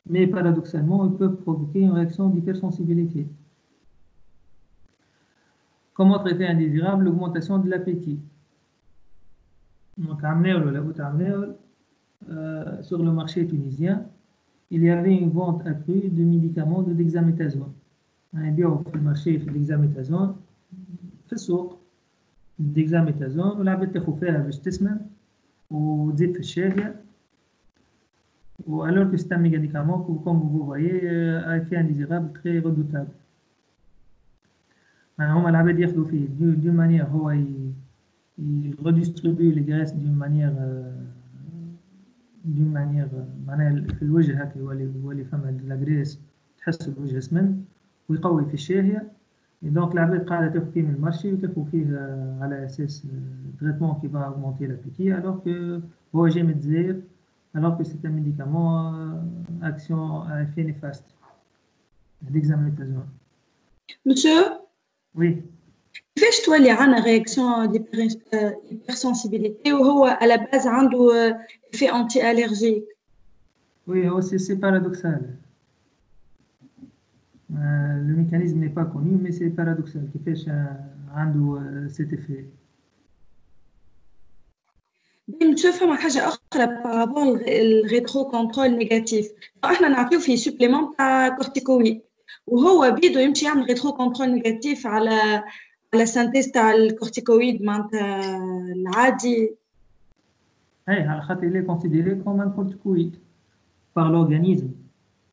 Mais paradoxalement, ils peuvent provoquer une réaction d'hypersensibilité. Comme autre effet indésirable, l'augmentation de l'appétit. Donc, sur le marché tunisien, il y avait une vente accrue de médicaments de dexaméthasone. يبيعوا في المارشي في الدexaméthasone في السوق الدexaméthasone والعباد تاخذ فيها باش تسمن وتزيد في الشهية و alors que c'est un médicament que comme vous voyez a effet indésirable très redoutable. هما العباد ياخذوا فيه d'une manière هو redistribue les graisses d'une manière معناها في الوجه هكا يولي فما لا graisse تحس الوجه سمن ويقوي في الشهية. Et donc العباد قاعدة تاخذ فيه من المارشي وتاخذ فيه على أساس traitement qui va augmenter l'appétit alors que هو جاي من الجزائر alors que c'est un médicament action à effet néfaste. Dexaméthasone. Monsieur? Oui. كيفاش تولي عندنا رياكسيون ديبرسونسيبيليتي وهو على باز عنده effet anti-allergique؟ Oui, c'est paradoxal. Le mécanisme n'est pas connu, mais c'est paradoxal. Qui fait cet effet. نشوف فما حاجة أخرى بارابور الريترو كونترول نيجاتيف احنا نعطيو فيه سوبليمون تاع كورتيكويد وهو بيدو يمشي يعمل ريترو كونترول نيجاتيف على سانتيز تاع الكورتيكويد معناتها العادي. Il est considéré comme un corticoïde par l'organisme.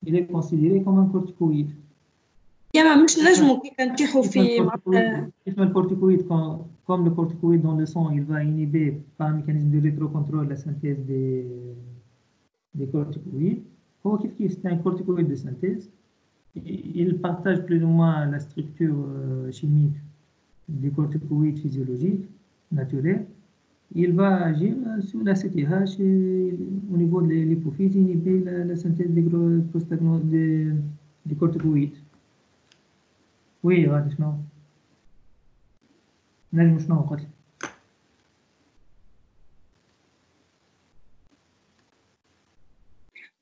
Il est considéré comme un corticoïde. ياما مش نجمو كي كنتيحو فيه Le corticoïde, comme le corticoïde dans le sang, il va inhiber par un mécanisme de rétrocontrôle la synthèse des corticoïdes. C'est un corticoïde de synthèse. Il partage plus ou moins la structure chimique des corticoïdes physiologiques naturels. Il va agir sur la CTH au niveau de l'hypophyse, inhiber la synthèse des corticoïdes. Oui, غادي شنو نجم شنو قلت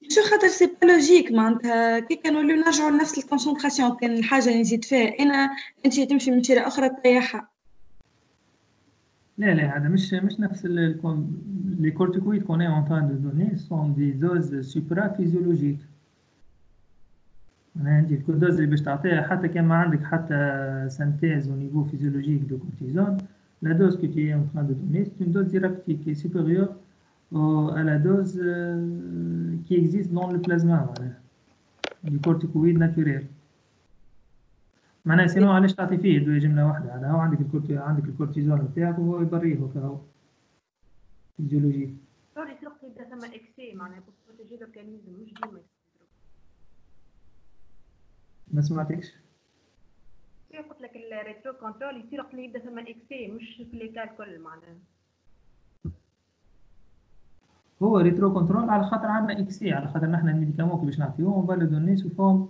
شو خاطر سي با لوجيك معناتها كي كنوليو نرجعوا لنفس الكونسونطراسيون كان الحاجه نزيد فيها انا انت تمشي من شيره اخرى تريحها. لا هذا مش نفس les corticoïdes qu'on est en train de donner sont des doses supraphysiologiques. أنا عندي الدوز اللي باش تعطيها حتى كان ما عندك حتى synthèse au niveau physiologique de cortisone. La dose que tu es en train de donner, c'est une dose thérapeutique qui est supérieure à la dose qui existe dans le plasma du corticoïde naturel. معناها سينو علاش تعطي فيه دوي جملة واحدة؟ هذا هو عندك الكورتيزون بتاعك وهو يبريه هكا فيزيولوجي. سوري سيرت يبدا ثم اكسي معناها بور بروتيجي لورغانيزم مش ديما. ما سمعتكش؟ قلت لك الريترو كونترول يصير وقت اللي يبدا ثم اكسي مش في لي كالكول معناها. هو ريترو كنترول على خاطر عندنا اكسي على خاطر نحن الميديكامون كي باش نعطيوهم اون فالو دوني سو فورم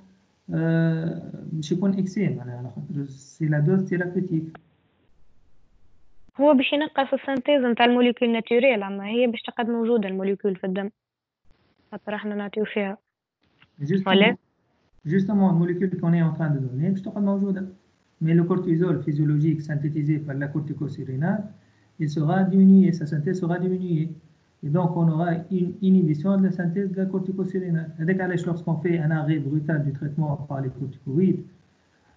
باش يكون اكسي معناها على خاطر سي لا دوز ثيرابيوتيك. هو باش ينقص السنتيز نتاع الموليكول ناتوريل اما هي باش تقعد موجوده الموليكول في الدم خاطر احنا نعطيو فيها. ولا Justement, le molécule qu'on est en train de donner, باش تقعد موجوده. Mais le cortisol physiologique synthétisé par la corticosérénale, il sera diminué, sa synthèse sera diminuée. Et donc, on aura une inhibition de la synthèse de la corticosérénale. Lorsqu'on fait un arrêt brutal du traitement par les corticoïdes,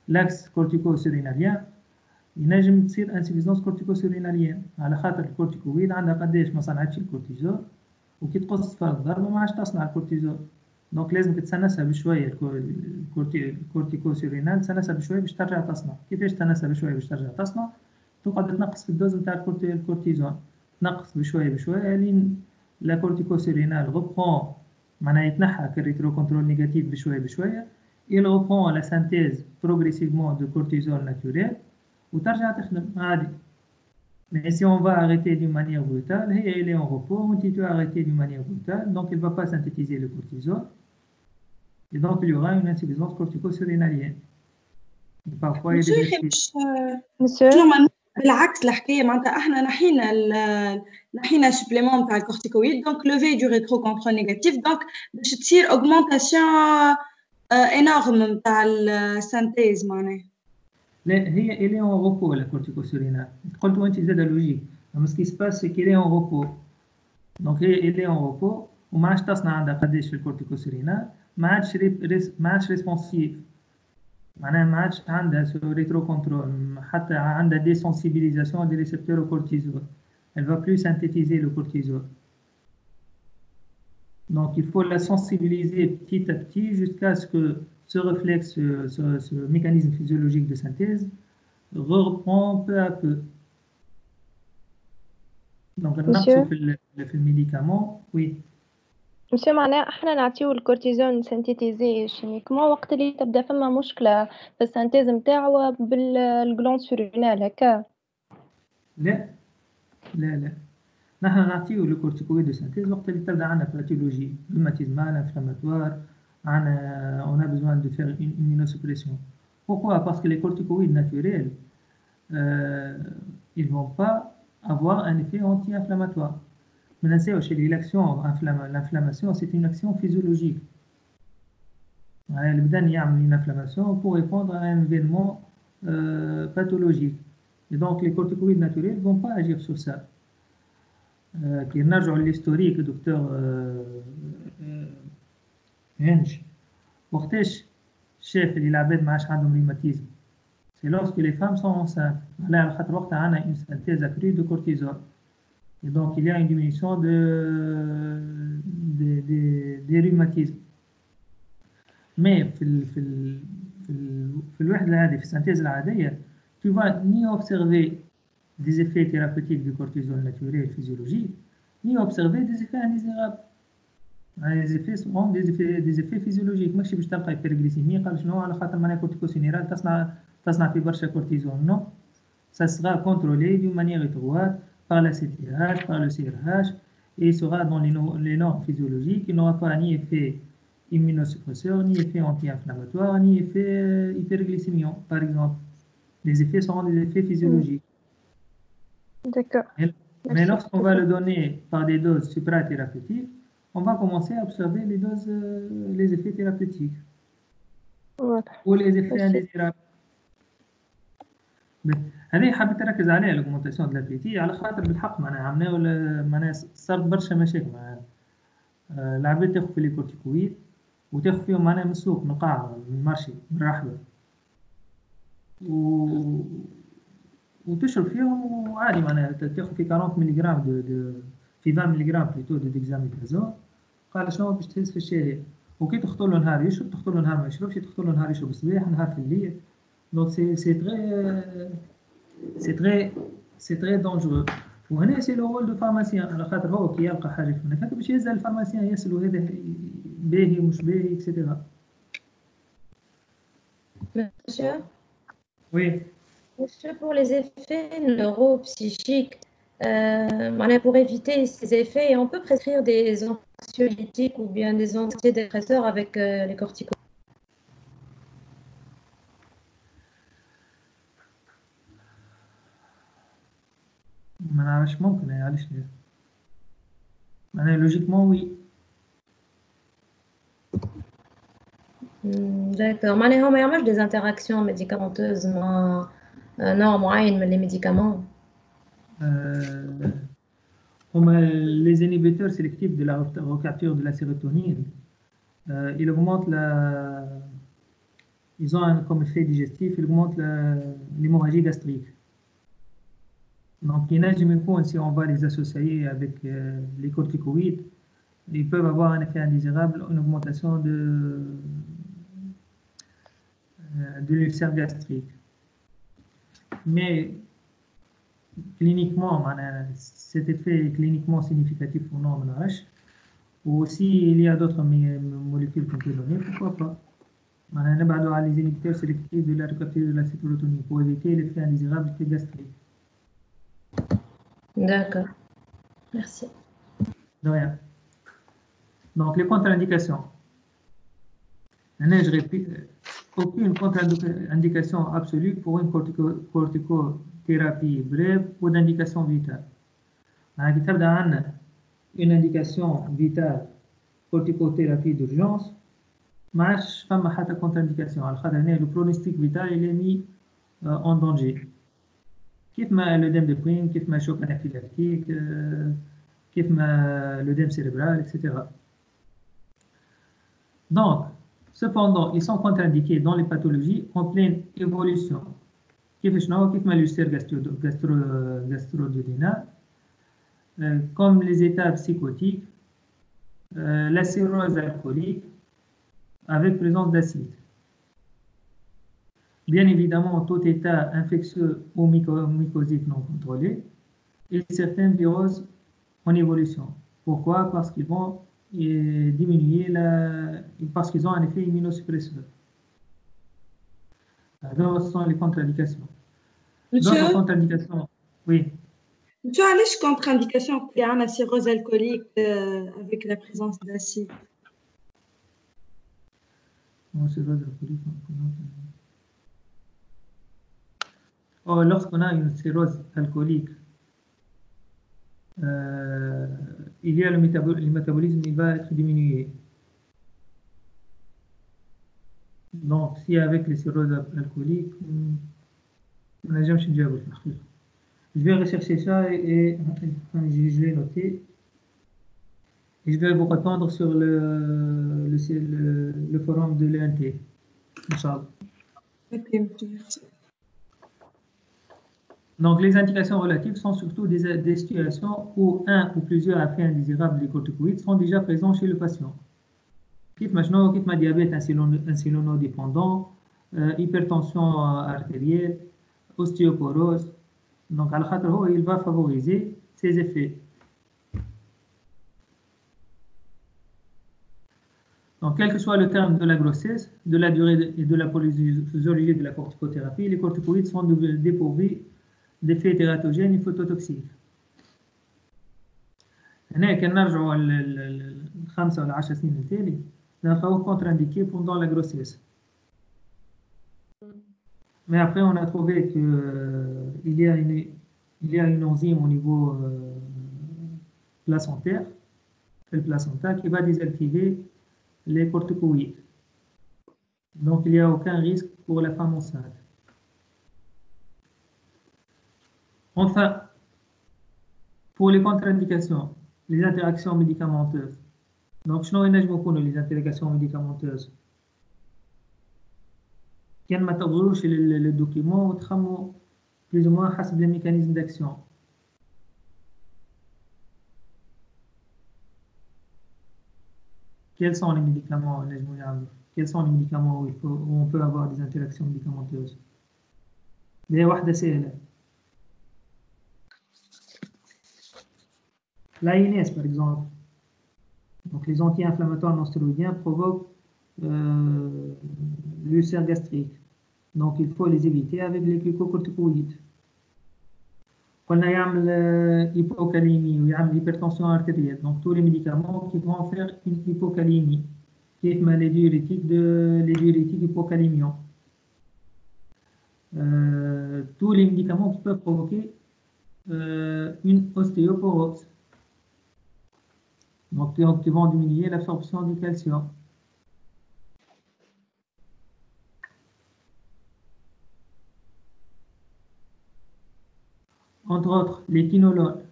l'axe corticosérénalien, ينجم تصير insuffisance corticosérénalienne. على خاطر الكورتيكويد عندها قداش ما صنعتش الكورتيزول وكي تقص فرد الضربة ما عادش تصنع الكورتيزول. دونك لازم تتسنسها بشوية الكورتيكوسيرينال تسنسها بشوية باش ترجع تصنع. كيفاش تسنسها بشوية باش ترجع تصنع؟ تقعد تنقص في الدوز نتاع الكورتيزون، تنقص بشوية لين لا كورتيكوسيرينال غوبرون معناها يتنحى كالريترو كنترول نيجاتيف بشوية il reprend la synthèse progressivement de cortisol naturel وترجع تخدم عادي. Mais si on va arrêter d'une manière brutale, elle est en repos, on dit tu arrêter d'une manière brutale, donc elle ne va pas synthétiser le cortisol. Et donc il y aura une insuffisance corticosérénalienne. Parfois il y a des بالعكس الحكايه معناتها احنا نحينا سوبليمون تاع الكورتيكويد دونك لوفي دو ريترو كونترول نيجاتيف دونك باش تصير اوغمونطاسيون انورم تاع السانتيز معناها. لا هي elle est en repos la corticosérénale. قلت وانت زاد لوجيك. اما ce qui se passe c'est qu'elle est en repos. Donc elle est en repos وما عادش تصنع عندها قداش في الكورتيكوسيرينال ما عادش ريسبونسيف معناها ما عادش عندها ريترو كنترول حتى عندها دي سنسيبيليزاسيون دي ريسبتور au cortisol. Elle va plus synthétiser le cortisol. Donc il faut la sensibiliser petit à petit jusqu'à ce que ce réflexe, ce mécanisme physiologique de synthèse reprend peu à peu. Donc le médicament, oui. مسيو معناها احنا نعطيو الكورتيزون سينتيتيزي شيميكمون وقت اللي تبدا فما مشكله في السانتيز نتاعو بالجلاند سورينال هكا. لا نحن نعطيو الكورتيكويد دو سانتيز وقت اللي تبدا عندنا باثولوجي روماتيزمال انفلاماتوار عندنا on a besoin de faire une immunosuppression. Pourquoi? Parce que les corticoïdes naturels ils vont pas avoir un effet anti-inflammatoire. L'inflammation, c'est une action physiologique. Le بدن يعمل une inflammation pour répondre à un événement pathologique. Et donc, les corticoïdes naturels ne vont pas agir sur ça. Qui نرجعوا l'historique, le docteur هنج وقتاش شاف اللي العباد ما عادش عندهم rhumatisme. C'est lorsque les femmes sont enceintes. Là, على خاطر وقتها عندنا une synthèse accrue de cortisol. Et donc, il y a une diminution des rhumatismes. Mais في الوحدة العادية في السنتيز العادية tu vas ni observer des effets thérapeutiques du cortisol naturel physiologique ni observer des effets indésirables. Les effets sont des effets physiologiques. ماشي باش تلقى hyperglycémie قال شنو على خاطر معناها كورتيكوسينيرال تصنع في برشا كورتيزون. Non, ça sera contrôlé d'une manière étroite par la CTH, par le CRH, et il sera dans les normes physiologiques. Il n'aura pas ni effet immunosuppresseur, ni effet anti-inflammatoire, ni effet hyperglycémiant, par exemple. Les effets seront des effets physiologiques. D'accord. Mais lorsqu'on va le donner par des doses suprathérapeutiques, on va commencer à observer les effets thérapeutiques. واضح. ou les effets indésirables. هذه حبيت نركز عليها l'augmentation de l'appétit على خاطر بالحق معناها معناها صارت برشا مشاكل معناها العباد تاخذ في الكورتيكويد وتاخذ فيهم معناها من السوق من القاعة من المارشي من الرحبة وتشرب فيهم وعادي معناها تاخذ في 40 ملغ في 20 ملغ بلوتو دو ديكزاميثازون قال شنو باش تهز في الشارع وكي تخطر له نهار يشرب تخطر له نهار ما يشربش تخطر له نهار يشرب الصباح نهار في الليل. Donc c'est très dangereux. وهنا c'est le rôle du pharmacien على خاطر هو كي يلقى حاجة في هناك باش يهزها الفارماسيان يسألوا هذا باهي مش باهي etc. Monsieur, Oui. monsieur, pour les effets neuropsychiques, pour éviter ces effets, on peut prescrire des anxiolytiques ou bien des antidépresseurs avec les corticoïdes. ما نعرفش ممكن علاش لا معناها لوجيكمون وي. D'accord. معناها ما يعملش des interactions médicamenteuses مع نوع معين من les médicaments. هما les inhibiteurs sélectifs de la recapture de la sérotonine. Ils augmentent ils ont comme effet digestif, ils augmentent l'hémorragie gastrique. Donc, si on va les associer avec les corticoïdes, ils peuvent avoir un effet indésirable, une augmentation de l'ulcère gastrique. Mais cliniquement, cet effet est cliniquement significatif ou non, ou si il y a d'autres molécules qu'on peut donner, pourquoi pas. On va les inhibiteurs sélectifs de la recapture de la sérotonine pour éviter l'effet indésirable gastrique. D'accord. Merci. De rien. Donc, les contre-indications. Je répète, aucune contre-indication absolue pour une corticothérapie brève ou d'indication vitale. Une indication vitale, corticothérapie d'urgence, ما عادش فما حتى contre-indication. على خاطر هنا le pronostic vital il est mis en danger. كيف ما l'œdème de Quinn, كيف ما choc anaphylactique, كيف ما l'œdème cérébral, etc. Donc, cependant, ils sont contre-indiqués dans les pathologies en pleine évolution. كيف ما l'ulcère gastro-duodénal, comme les états psychotiques, la cirrhose alcoolique avec présence d'acide. Bien évidemment, tout état infectieux ou mycosique non contrôlé et certaines viroses en évolution. Pourquoi? Parce qu'ils vont diminuer parce qu'ils ont un effet immunosuppresseur. Alors, ce sont les contre-indications. D'autres contre-indications, oui. Tu as les contre-indications pour la cirrhose alcoolique avec la présence d'acide? Lorsqu'on a une cirrhose alcoolique il y a le métabolisme, il va être diminué. Donc, si avec les cirrhoses alcooliques, on n'a jamais chez je vais rechercher ça et je l'ai noté. Et je vais vous répondre sur le forum de l'ENT. Inch'Allah. Donc, les indications relatives sont surtout des situations où un ou plusieurs effets indésirables des corticoïdes sont déjà présents chez le patient. Kif ma diabète insulino-dépendant, hypertension artérielle, ostéoporose. Donc, il va favoriser ces effets. Donc, quel que soit le terme de la grossesse, de la durée et de la posologie de la corticothérapie, les corticoïdes sont dépourvus d'effets tératogènes et phototoxiques. هنا كنرجعوا ل5 ولا 10 سنين التالي نلقاوه contre-indiqué pendant la grossesse. Mais après, on a trouvé qu'il y a une enzyme au niveau placentaire, le placenta, qui va désactiver les corticoïdes. Donc, il n'y a aucun risque pour la femme enceinte. Enfin, pour les contre-indications, les interactions médicamenteuses. Donc, je n'ai pas les interactions médicamenteuses. كان ما تقولوش le document وتخموا plus ou moins حسب les mécanismes d'action. Quels sont les médicaments Quels sont les médicaments où on peut avoir des interactions médicamenteuses? Les واحدة سهلة. L'ANS par exemple. Donc les anti-inflammatoires non stéroïdiens provoquent l'ulcère gastrique. Donc il faut les éviter avec les glucocorticoïdes. On a l'hypocalémie ou l'hypertension artérielle. Donc tous les médicaments qui vont faire une hypocalémie, qui est les diurétiques hypocalémiants. Tous les médicaments qui peuvent provoquer une ostéoporose. Donc qui vont diminuer l'absorption du calcium. Entre autres, les quinolones.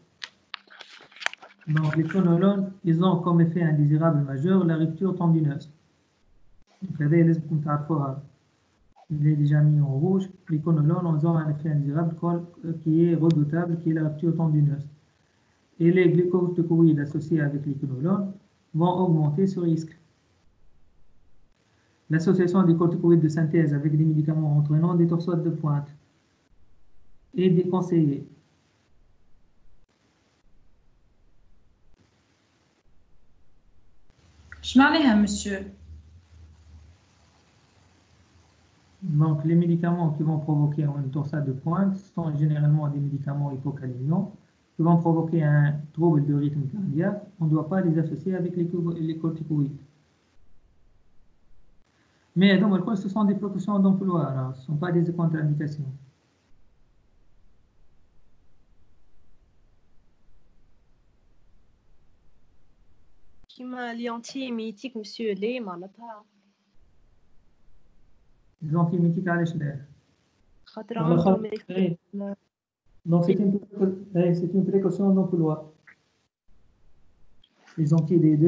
Donc, les quinolones, ils ont comme effet indésirable majeur la rupture tendineuse. Donc, il est déjà mis en rouge. Les quinolones ont un effet indésirable qui est redoutable, qui est la rupture tendineuse. Et les glucocorticoïdes associés avec les quinolones vont augmenter ce risque. L'association des corticoïdes de synthèse avec des médicaments entraînant des torsades de pointe est déconseillée. Je m'en monsieur. Donc, les médicaments qui vont provoquer une torsade de pointe sont généralement des médicaments hypocalémiants qui vont provoquer un trouble de rythme cardiaque. On ne doit pas les associer avec les corticoïdes. Mais donc, ce sont des précautions d'emploi, ce ne sont pas des contre-indications. كيما لي انتي ميتيك مسيو لي معناتها Les antibiotiques علاش لا؟ خاطر عندهم Donc c'est une précaution d'emploi. Les anti-D2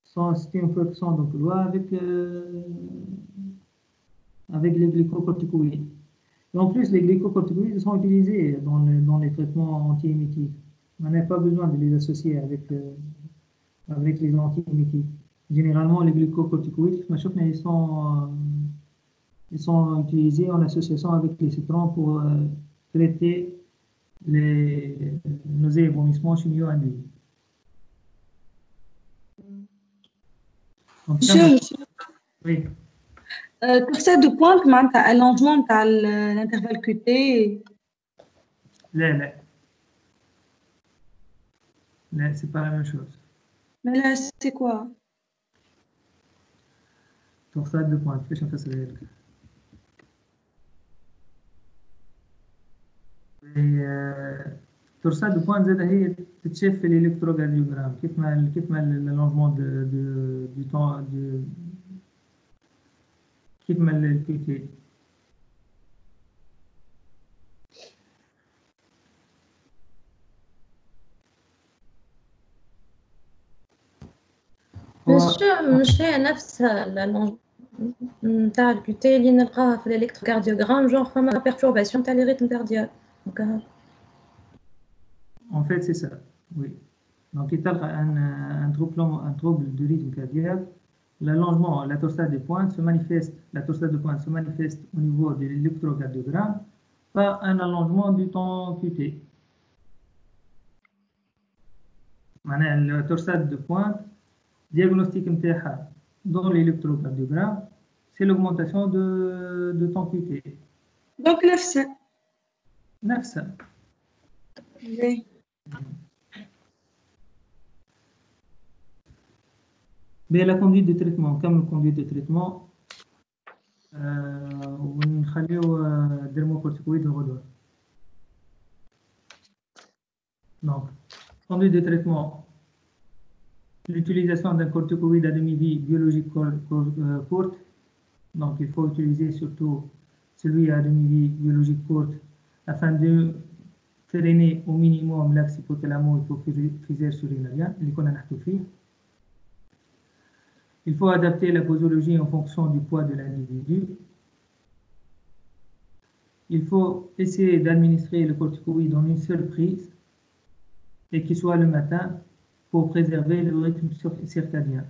c'est une précaution d'emploi avec les glycocorticoïdes. Et en plus, les glycocorticoïdes sont utilisés dans les traitements antiémétiques. On n'a pas besoin de les associer avec les antiémétiques. Généralement, les glycocorticoïdes, ils sont utilisés en association avec les citrons pour traiter les nausées et vomissements chimio-induits. Monsieur, Oui. torsade de pointe, معناتها allongement تاع l'intervalle QT. لا c'est pas la même chose. Mais là, c'est quoi? Torsade de pointe, كيفاش نفسرها لك؟ التورسات دو بوينت زاد هي تتشاف في الالكتروكارديوغرام كيف ما الالونجمون دو طون كيف ما البيتي. مش هي نفسها نتاع الكوتي اللي نلقاها في الالكتروكارديوغرام جونغ فما بيرتورباسيون تاع لي ريتم كاردياك. En fait, c'est ça, oui. Donc, il y a un trouble du rythme cardiaque. L'allongement, la torsade des pointes se manifeste, la torsade de pointe se manifeste au niveau de l'électrocardiogramme par un allongement du temps QT. La torsade de pointe, diagnostic MTH dans l'électrocardiogramme, c'est l'augmentation de temps QT. Donc, 900. 900. Oui. Mais la conduite de traitement, comme la conduite de traitement, ونخليو dermocorticoïde الغدوة. Donc, conduite de traitement, l'utilisation d'un corticoïde à demi-vie biologique courte. Donc, il faut utiliser surtout celui à demi-vie biologique courte afin de freiner au minimum l'axe hypothalamo-hypophysaire surrénalien, اللي كنا نحكي فيه. Il faut adapter la posologie en fonction du poids de l'individu. Il faut essayer d'administrer le corticoïde en une seule prise et qu'il soit le matin pour préserver le rythme circadien.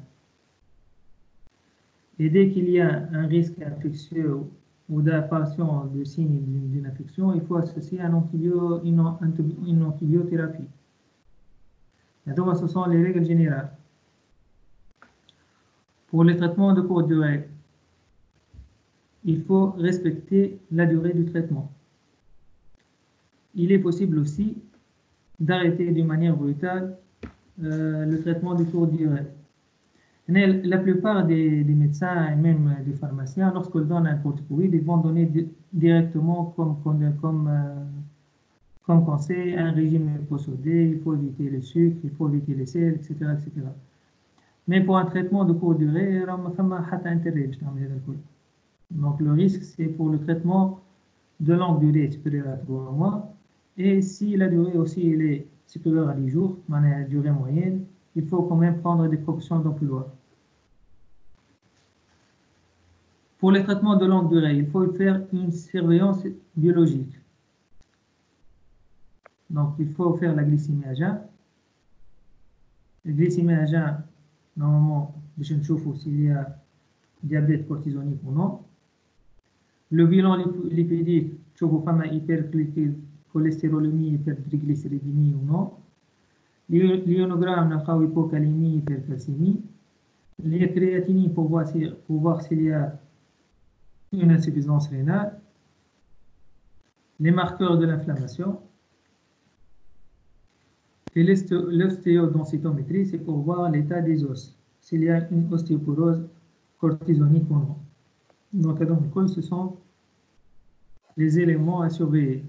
Et dès qu'il y a un risque infectieux ou d'apparition de signes d'une infection, il faut associer une antibiothérapie. Et donc, ce sont les règles générales. Pour les traitements de courte durée, il faut respecter la durée du traitement. Il est possible aussi d'arrêter d'une manière brutale le traitement de courte durée. La plupart des médecins et même des pharmaciens, lorsqu'ils donnent un corticoïde, ils vont donner directement comme conseil un régime hyposodé, il faut éviter le sucre, il faut éviter les sels, etc., etc. Mais pour un traitement de courte durée, donc le risque c'est pour le traitement de longue durée supérieure à 3 mois. Et si la durée aussi elle est supérieure à 10 jours, la durée moyenne, il faut quand même prendre des précautions d'emploi. Pour les traitements de longue durée, il faut faire une surveillance biologique. Donc il faut faire la glycémie à jeun. La glycémie à jeun, normalement, je ne chauffe s'il y a diabète cortisonique ou non. Le bilan lipidique, je chauffe pas ma hypercholestérolémie, hypertriglycéridémie ou non. L'ionogramme, n'a hypocalémie, hypercalcémie. Les créatinines pour voir s'il y a une insuffisance rénale. Les marqueurs de l'inflammation. Et l'ostéodensitométrie, c'est pour voir l'état des os, s'il y a une ostéoporose cortisonique ou non. Donc, ce sont les éléments à surveiller.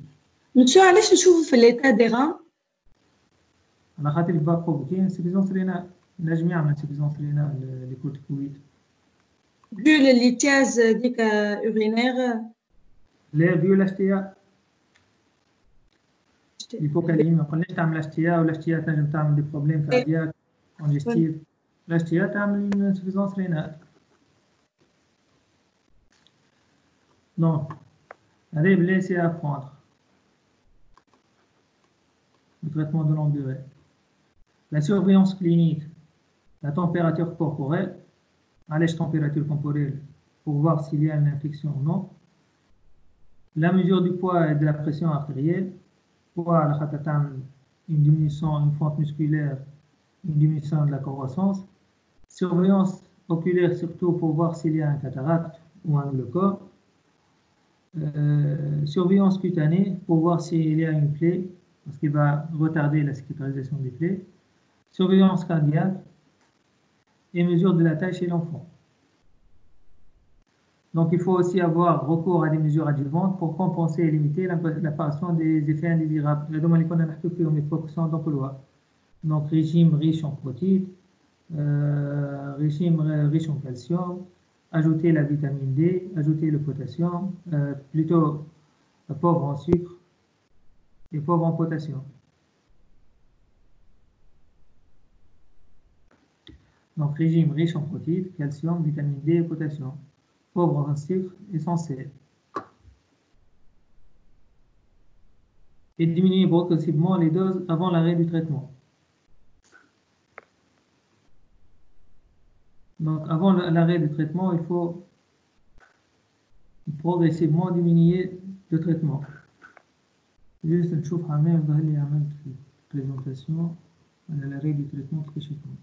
Monsieur, علاش نشوفوا في l'état des reins على خاطر يبقى provoquer une insuffisance rénale. نجم يعمل insuffisance rénale les corticoïdes. Vu le lithiase ديك urinaire. لا vu l'HTA. الهيبوكاليميا ما قلناش تعمل اشتياء ولا اشتياء تنجم تعمل دي بروبليم كاردياك كونجستيف. الاشتياء تعمل une insuffisance rénale. Donc, allez laisser apprendre le traitement de longue durée. La surveillance clinique, la température corporelle, allège température corporelle pour voir s'il y a une infection ou non. La mesure du poids et de la pression artérielle. Poids, une diminution, une fente musculaire, une diminution de la croissance. Surveillance oculaire surtout pour voir s'il y a un cataracte ou un glaucome. Surveillance cutanée pour voir s'il y a une plaie, parce qu'il va retarder la cicatrisation des plaies. Surveillance cardiaque et mesure de la taille chez l'enfant. Donc, il faut aussi avoir recours à des mesures adjuvantes pour compenser et limiter l'apparition des effets indésirables. Donc, régime riche en protéines, régime riche en calcium, ajouter la vitamine D, ajouter le potassium, plutôt pauvre en sucre et pauvre en potassium. Donc, régime riche en protéines, calcium, vitamine D et potassium. Pauvre en sucre et sans sel. Et diminuer progressivement les doses avant l'arrêt du traitement. Donc, avant l'arrêt du traitement, il faut progressivement diminuer le traitement. Juste نشوف عمال ظهر لي عملت في présentation على l'arrêt du traitement précisément.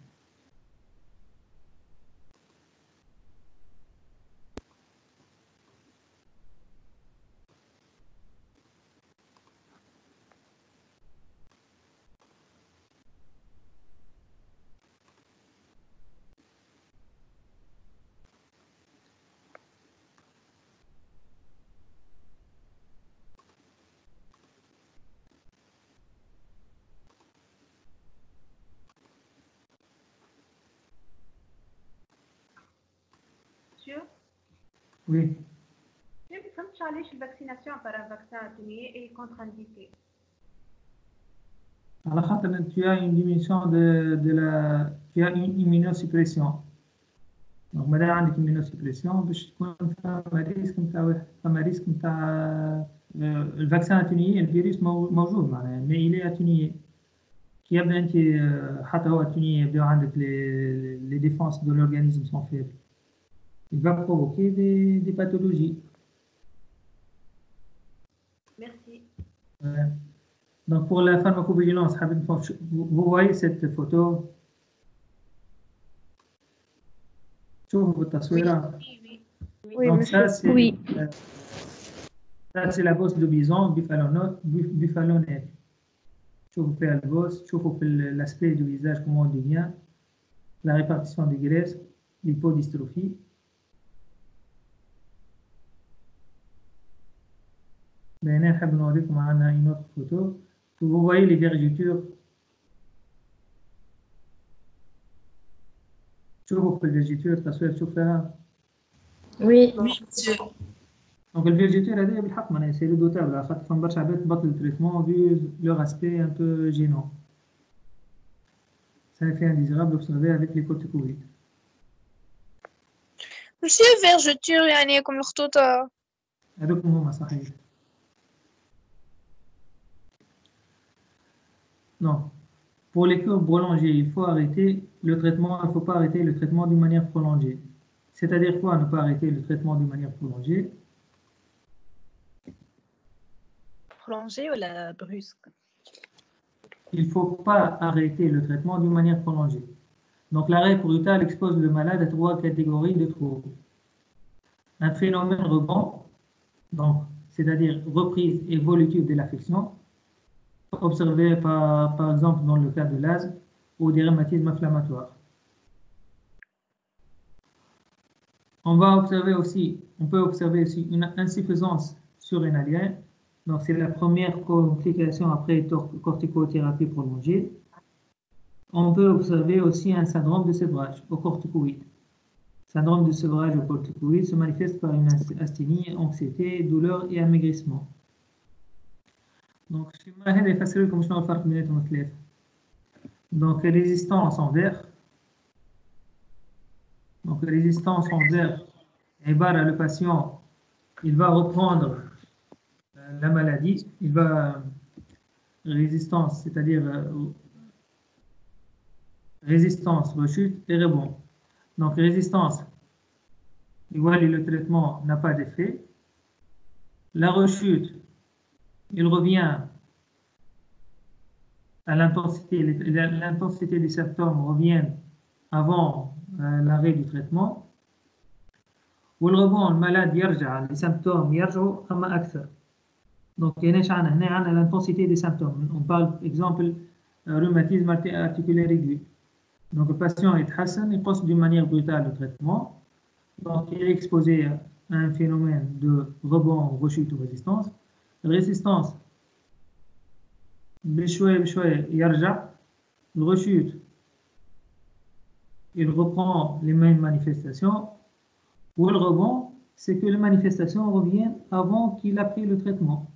Oui. Je ne sais pas si la vaccination par un vaccin atténué est contre-indiquée. على خاطر tu as une diminution tu as une immunosuppression. Donc مادام عندك immunosuppression باش تكون فما ريسك نتاع الفاكسان اتونيي الفيروس موجود معناها mais il est atténué. كي يبدا انت حتى هو atténué يبداو عندك les défenses de l'organisme sont faibles. Il va provoquer des pathologies. Merci. Donc pour la pharmacovigilance, vous voyez cette photo. Donc ça c'est la bosse de bison buffalonnée. Vous faites la bosse, vous faites l'aspect du visage, comment on devient, la répartition des graisses, l'hypodystrophie. نحب نوريكم معنا une autre photo. Vous voyez les vergetures. شوفوا في الفيرجيتور تصوير تشوفها. Oui. Donc le vergeture هذه بالحق معناها c'est redoutable على خاطر فما برشا عباد تبطل التريتمون vu leur aspect un peu gênant. Ça fait indésirable d'observer avec les corticoïdes. ماشي vergeture يعني كم الخطوطة. هذوك هما صحيح. Non. Pour les cures prolongées, il faut arrêter le traitement. Il ne faut pas arrêter le traitement d'une manière prolongée. C'est-à-dire quoi, ne pas arrêter le traitement d'une manière prolongée? Prolongée ou la brusque? Il ne faut pas arrêter le traitement d'une manière prolongée. Donc l'arrêt brutal expose le malade à 3 catégories de troubles. Un phénomène rebond, donc c'est-à-dire reprise évolutive de l'affection, observé par exemple dans le cas de l'asthme ou des rhumatismes inflammatoires. On peut observer aussi une insuffisance surrénalienne. Donc c'est la première complication après corticothérapie prolongée. On peut observer aussi un syndrome de sévrage au corticoïde. Syndrome de sévrage au corticoïde se manifeste par une asthénie, anxiété, douleur et amaigrissement. Donc, donc résistance envers. Donc résistance envers, le patient, il va reprendre la maladie, il va résistance, c'est-à-dire résistance, rechute et rebond. Donc résistance, il voit que le traitement n'a pas d'effet. La rechute, il revient à l'intensité des symptômes revient avant l'arrêt du traitement. Ou le rebond, le malade يرجع, les symptômes يرجعوا أما أكثر. Donc هنا l'intensité des symptômes. On parle par exemple rhumatisme articulaire aigu. Donc le patient est hassan, il passe d'une manière brutale au traitement. Donc il est exposé un phénomène de rebond, rechute ou résistance. Résistance, بشوية يرجع. Rechute, il reprend les mêmes manifestations. Ou le rebond, c'est que les manifestations reviennent avant qu'il a pris le traitement.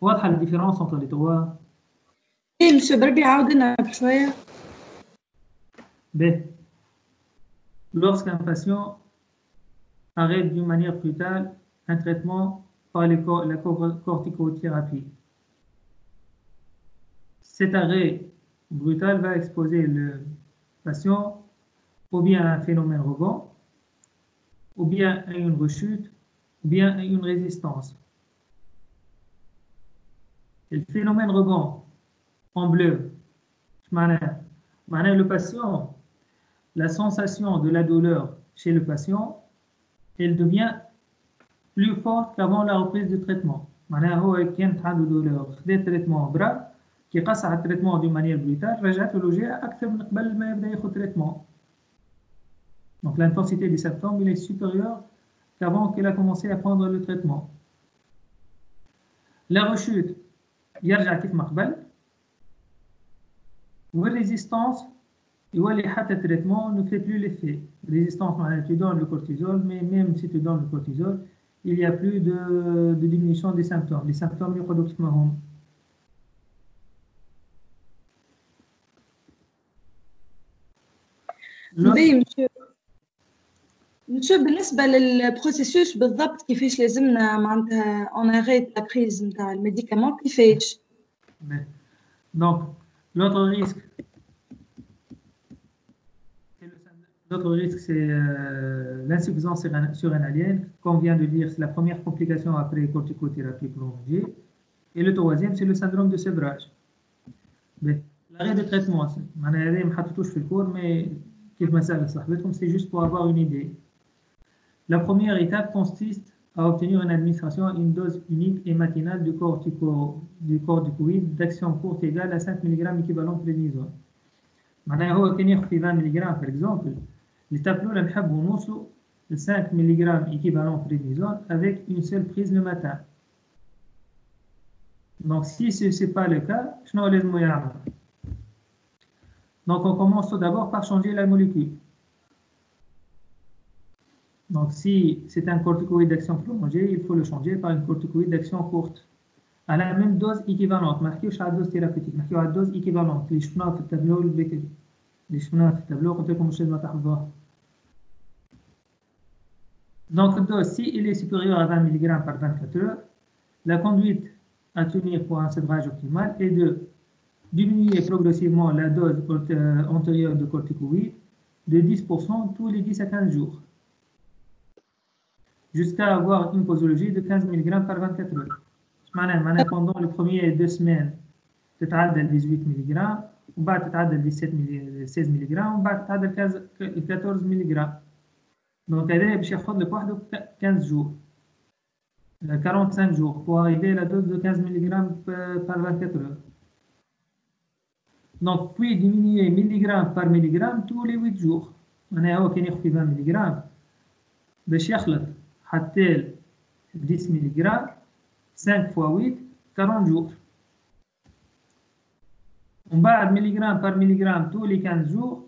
واضحة la différence entre les trois? ايه monsieur بربي عاودنا بشوية. B. Lorsqu'un patient arrête d'une manière brutale un traitement par la corticothérapie, cet arrêt brutal va exposer le patient ou bien à un phénomène rebond, ou bien à une rechute, ou bien à une résistance. Et le phénomène rebond en bleu, le patient, la sensation de la douleur chez le patient, elle devient plus forte qu'avant la reprise du traitement. هو كانت عنده douleur خذ traitement برا كي قص على التريتمون d'une manière brutale رجعت له الوجع أكثر من قبل ما يبدأ ياخذ traitement. Donc l'intensité des symptômes est supérieure qu'avant qu'il a commencé à prendre le traitement. La rechute يرجع كيف ما قبل. والrésistance يولي حتى التريتمون ne fait plus l'effet. Résistance معناها tu donnes le cortisol, mais même si tu donnes le cortisol, il n'y a plus de diminution des symptômes. Les symptômes يقعدوا كيف ما هم. monsieur بالنسبة للبروسيسوس بالضبط كيفاش لازمنا معناتها on arrête la prise نتاع الميديكامون كيفاش؟ Donc l'autre risque c'est l'insuffisance surrénalienne. Comme on vient de dire, c'est la première complication après corticothérapie prolongée. Et le troisième, c'est le syndrome de sévrage. L'arrêt de traitement, mais c'est juste pour avoir une idée. La première étape consiste à obtenir une administration à une dose unique et matinale du corticoïde d'action courte égale à 5 mg équivalent prédnisone. معناها هو كان ياخذ في 20 ملغ par exemple. L'étape là, نحبوا نوصلوا ل 5 mg équivalent prédnisone avec une seule prise le matin. Donc si ce n'est pas le cas, شنو لازم يعمل؟ Donc on commence tout d'abord par changer la molécule. Donc si c'est un corticoïde d'action prolongée, il faut le changer par une corticoïde d'action courte à la même dose équivalente. ما نحكيوش على الدوز ثيرابيوتيك، نحكيو على الدوز équivalente اللي شفناها في التابلو البكري. اللي شفناها في التابلو قلت لكم مش لازم تحفظوها. Donc le dose, si il est supérieur à 20 mg par 24 heures, la conduite à tenir pour un sévrage optimal est de diminuer progressivement la dose antérieure de corticoïde de 10% tous les 10 à 15 jours, jusqu'à avoir une posologie de 15 mg par 24 heures. معناها pendant les premières 2 semaines تتعدل 18 ملغ وبعد تتعدل 16 ملغ وبعد تتعدل 14 ملغ. Donc هذا باش ياخذ لك وحده 15 jours 45 jours pour arriver à la dose de 15 mg par 24 heures. Donc puis diminuer milligramme par milligramme tous les 8 jours. معناها هو كان ياخذ في 20 ملغ باش يخلط حتى 10 ملغ 5 fois 8, 40 jours. On bat milligramme par milligramme tous les 15 jours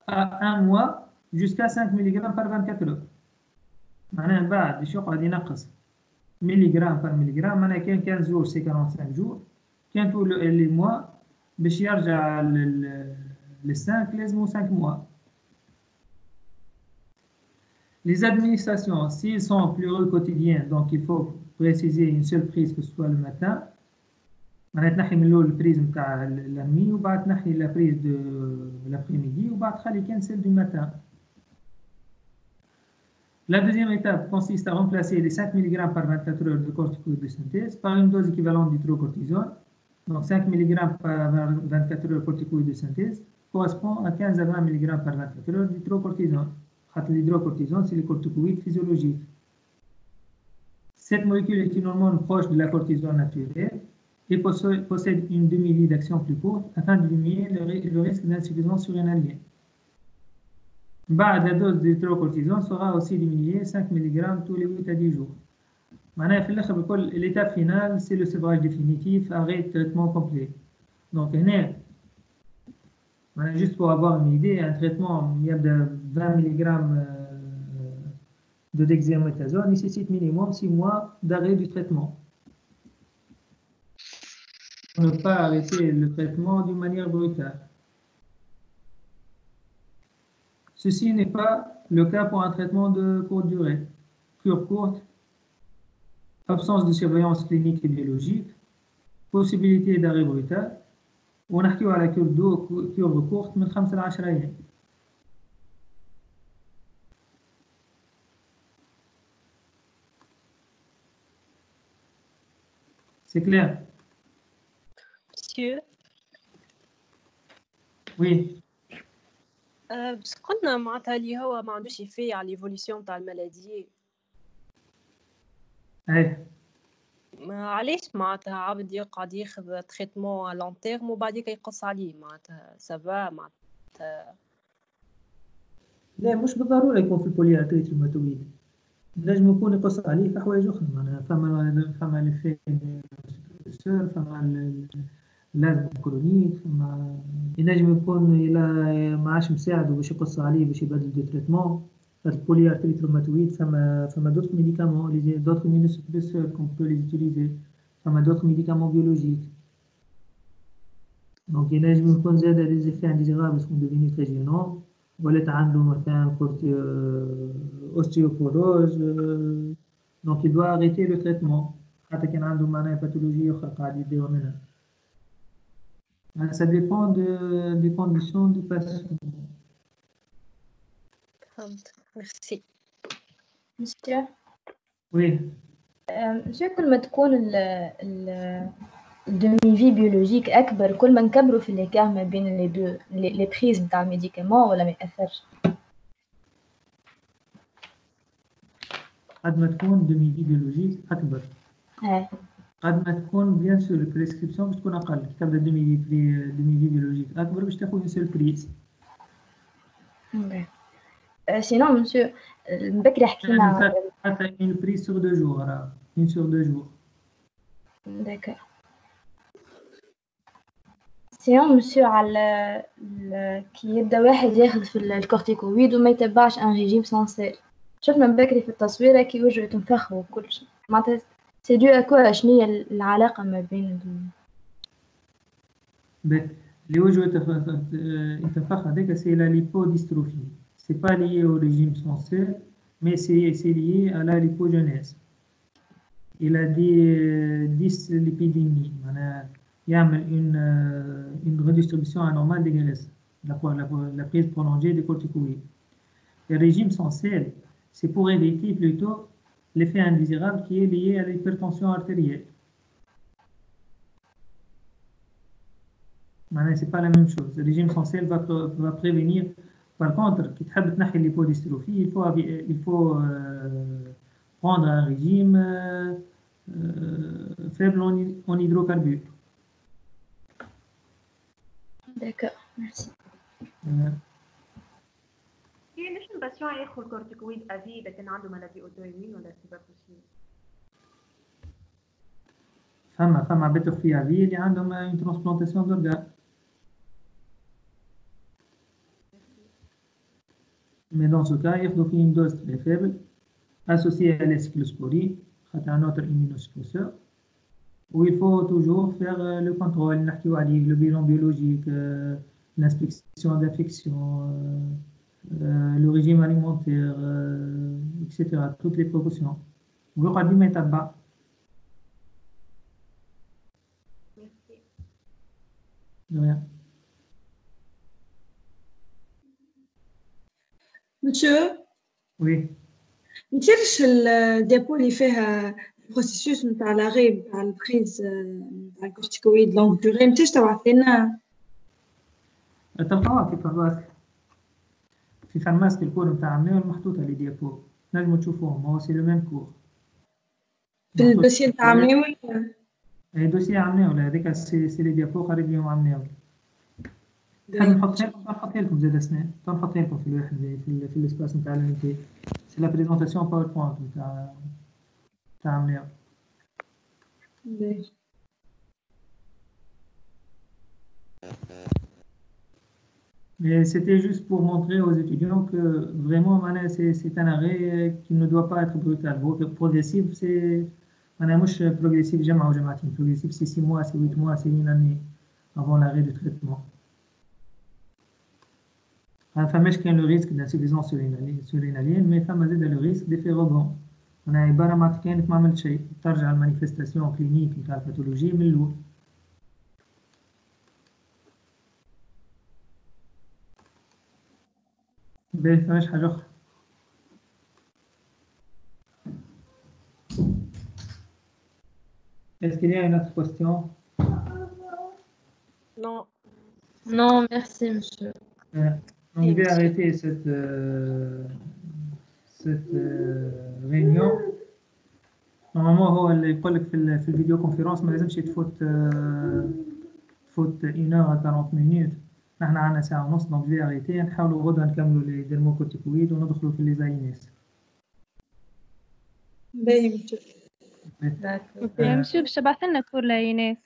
à 1 mois jusqu'à 5 mg par 24 heures. معناها من بعد باش يقعد ينقص milligramme par milligramme. معناها كان 15 jours c'est 45 jours. كان tous les mois باش يرجع ل 5 لازمو 5 mois. Les administrations, s'ils sont plurieux quotidiens, donc il faut préciser une seule prise que ce soit le matin. معناها تنحي من الأول البريز نتاع النوي وبعد تنحي لا بريز دو l'après-midi وبعد تخلي كان celle du matin. La deuxième étape consiste à remplacer les 5 mg par 24 heures de corticoïdes de synthèse par une dose équivalente d'hydrocortisone. Donc 5 mg par 24 heures de corticoïdes de synthèse correspond à 15 à 20 mg par 24 heures d'hydrocortisone. L'hydrocortisone, c'est le corticoïde physiologique. Cette molécule est une hormone proche de la cortisone naturelle et possède une demi-vie d'action plus courte afin de diminuer le risque d'insuffisance surrénalienne. بعد la dose d'hydrocortisone sera aussi diminuée 5 mg tous les 8 à 10 jours. معناها في الآخر بكل l'étape finale c'est le sevrage définitif, arrêt de traitement complet. Donc هنا juste pour avoir une idée, un traitement يبدأ 20 mg de dexaméthasone nécessite minimum 6 mois d'arrêt du traitement. Pour ne pas arrêter le traitement d'une manière brutale. Ceci n'est pas le cas pour un traitement de courte durée. Cure courte, absence de surveillance clinique et biologique, possibilité d'arrêt brutal. ونحكيو على cure courte من 5 ل 10 أيام. C'est clair? Monsieur, Oui. بس قلنا معناتها اللي هو ما عندوش يفي على ليفوليسيون تاع المالادي. أي. ما علاش معناتها عبد يقعد ياخذ تريتمون لون تيرم وبعديك يقص عليه معناتها سافا معناتها. لا مش بالضرورة يكون في البوليارتريت روماتويد. نجم يكون يقص عليه في حوايج أخرى معناها فما ليفي فما لازم كرونيك فما ينجم يكون إلا ما عادش مساعده باش يقص عليه باش يبدل دو تريتمون. البوليارتريت روماتويد فما d'autres médicaments d'autres immunosuppresseurs qu'on peut les utiliser. فما d'autres médicaments biologiques. Donc ينجم يكون زاد des effets indésirables sont devenus très gênants. ولا عنده مثلا ostéoporose. Donc il doit arrêter le traitement. حتى كان عنده معناها باثولوجيا أخرى قاعد يداوى منها. Ça dépend des conditions du patient. Merci. Monsieur, Oui. monsieur كل ما تكون الدومي بيولوجيك أكبر كل ما نكبروا في الإيكار ما بين لي بريز نتاع الميديكامون ولا ما يأثرش؟ قد ما تكون دومي بيولوجيك أكبر. قد ما تكون بيان سور البريسكريبسيون باش تكون أقل. كي تبدا دومي بيولوجيك أكبر باش تاخذ سيل بريز. Sinon, monsieur, بكري حكينا حتى une prise sur 2 jours, une sur 2 jours. D'accord. Sinon, monsieur, على كي يبدا واحد ياخذ في الكورتيكويد وما يتبعش ان ريجيم سانسير. شفنا من بكري في التصويره كي وجهه تنفخ وكل شيء. معناتها سي دو اكوا شنو هي العلاقه ما بين اللي وجهه يتنفخ هذاك سي لا ليبوديستروفي. C'est pas lié au régime sensible, mais c'est lié à la lipogenèse. Il a des dyslipidémies, il y a une redistribution anormale des graisses, la prise prolongée des corticoïdes. Le régime sensible, c'est pour éviter plutôt l'effet indésirable qui est lié à l'hypertension artérielle. C'est pas la même chose. Le régime sensible va prévenir. Par contre, si tu veux تنحي l'hypodystrophie, il faut prendre un régime faible en hydrocarbures. D'accord, merci. ليش الباسيون ياخذ كورتيكويد افي اذا كان عنده مالادي اوتويمين ولا تيبركلوسين؟ فما بيتر في افي اللي عندهم une transplantation d'organes. Mais dans ce cas, il faut une dose très faible associée à l'esclosporine, un autre immunosuppresseur, où il faut toujours faire le contrôle, le bilan biologique, l'inspection d'infection, le régime alimentaire, etc. Toutes les précautions. Vous avez dit tabac. De rien. Monsieur, Oui. نتيرش الديابو اللي فيها بروسيسوس نتاع لاغي نتاع البريز نتاع الكورتيكويد لونغ دوري متاش تبعث لنا تلقاوها في فارماسك. في فارماسك الكور نتاع عملناه محطوطة لي ديابو. نجموا تشوفوهم هو سي لو ميم كور. في الدوسي نتاع عملناه ولا؟ اي دوسي عملناه ولا هذيك سي لي ديابو قريب اليوم عملناه. نحطها لكم زاد اسنان نحطها لكم في الواحد في الاسباس نتاع الانتي سي لا بريزونطاسيون باوربوينت نتاع منير. Mais c'était juste pour montrer aux étudiants que vraiment c'est un arrêt qui ne doit pas être brutal. Progressif, c'est مش progressif جمعة وجمعتين. Progressif, c'est 6 mois, c'est 8 mois, c'est une année avant l'arrêt du traitement. فماش كان le risque d'insuffisance surrénalienne, mais فما زاد le risque d'effet rebond. أنا عبارة ما كانت ما عملت شيء ترجع المانيفستاسيون كلينيك نتاع الباثولوجي من الأول. باهي فماش حاجة أخرى. Est-ce qu'il y a une autre question? Non. Non, merci, monsieur. Donc, je vais arrêter cette réunion. Normalement, هو اللي يقول لك في الفيديو كونفيرنس ما لازمش تفوت 1h40 minutes. نحن عندنا ساعة ونص donc je vais arrêter. نحاولوا غدا نكملوا لي dermocorticoïdes وندخلوا في les AINES. باهي monsieur باش تبعث لنا كور لايناس.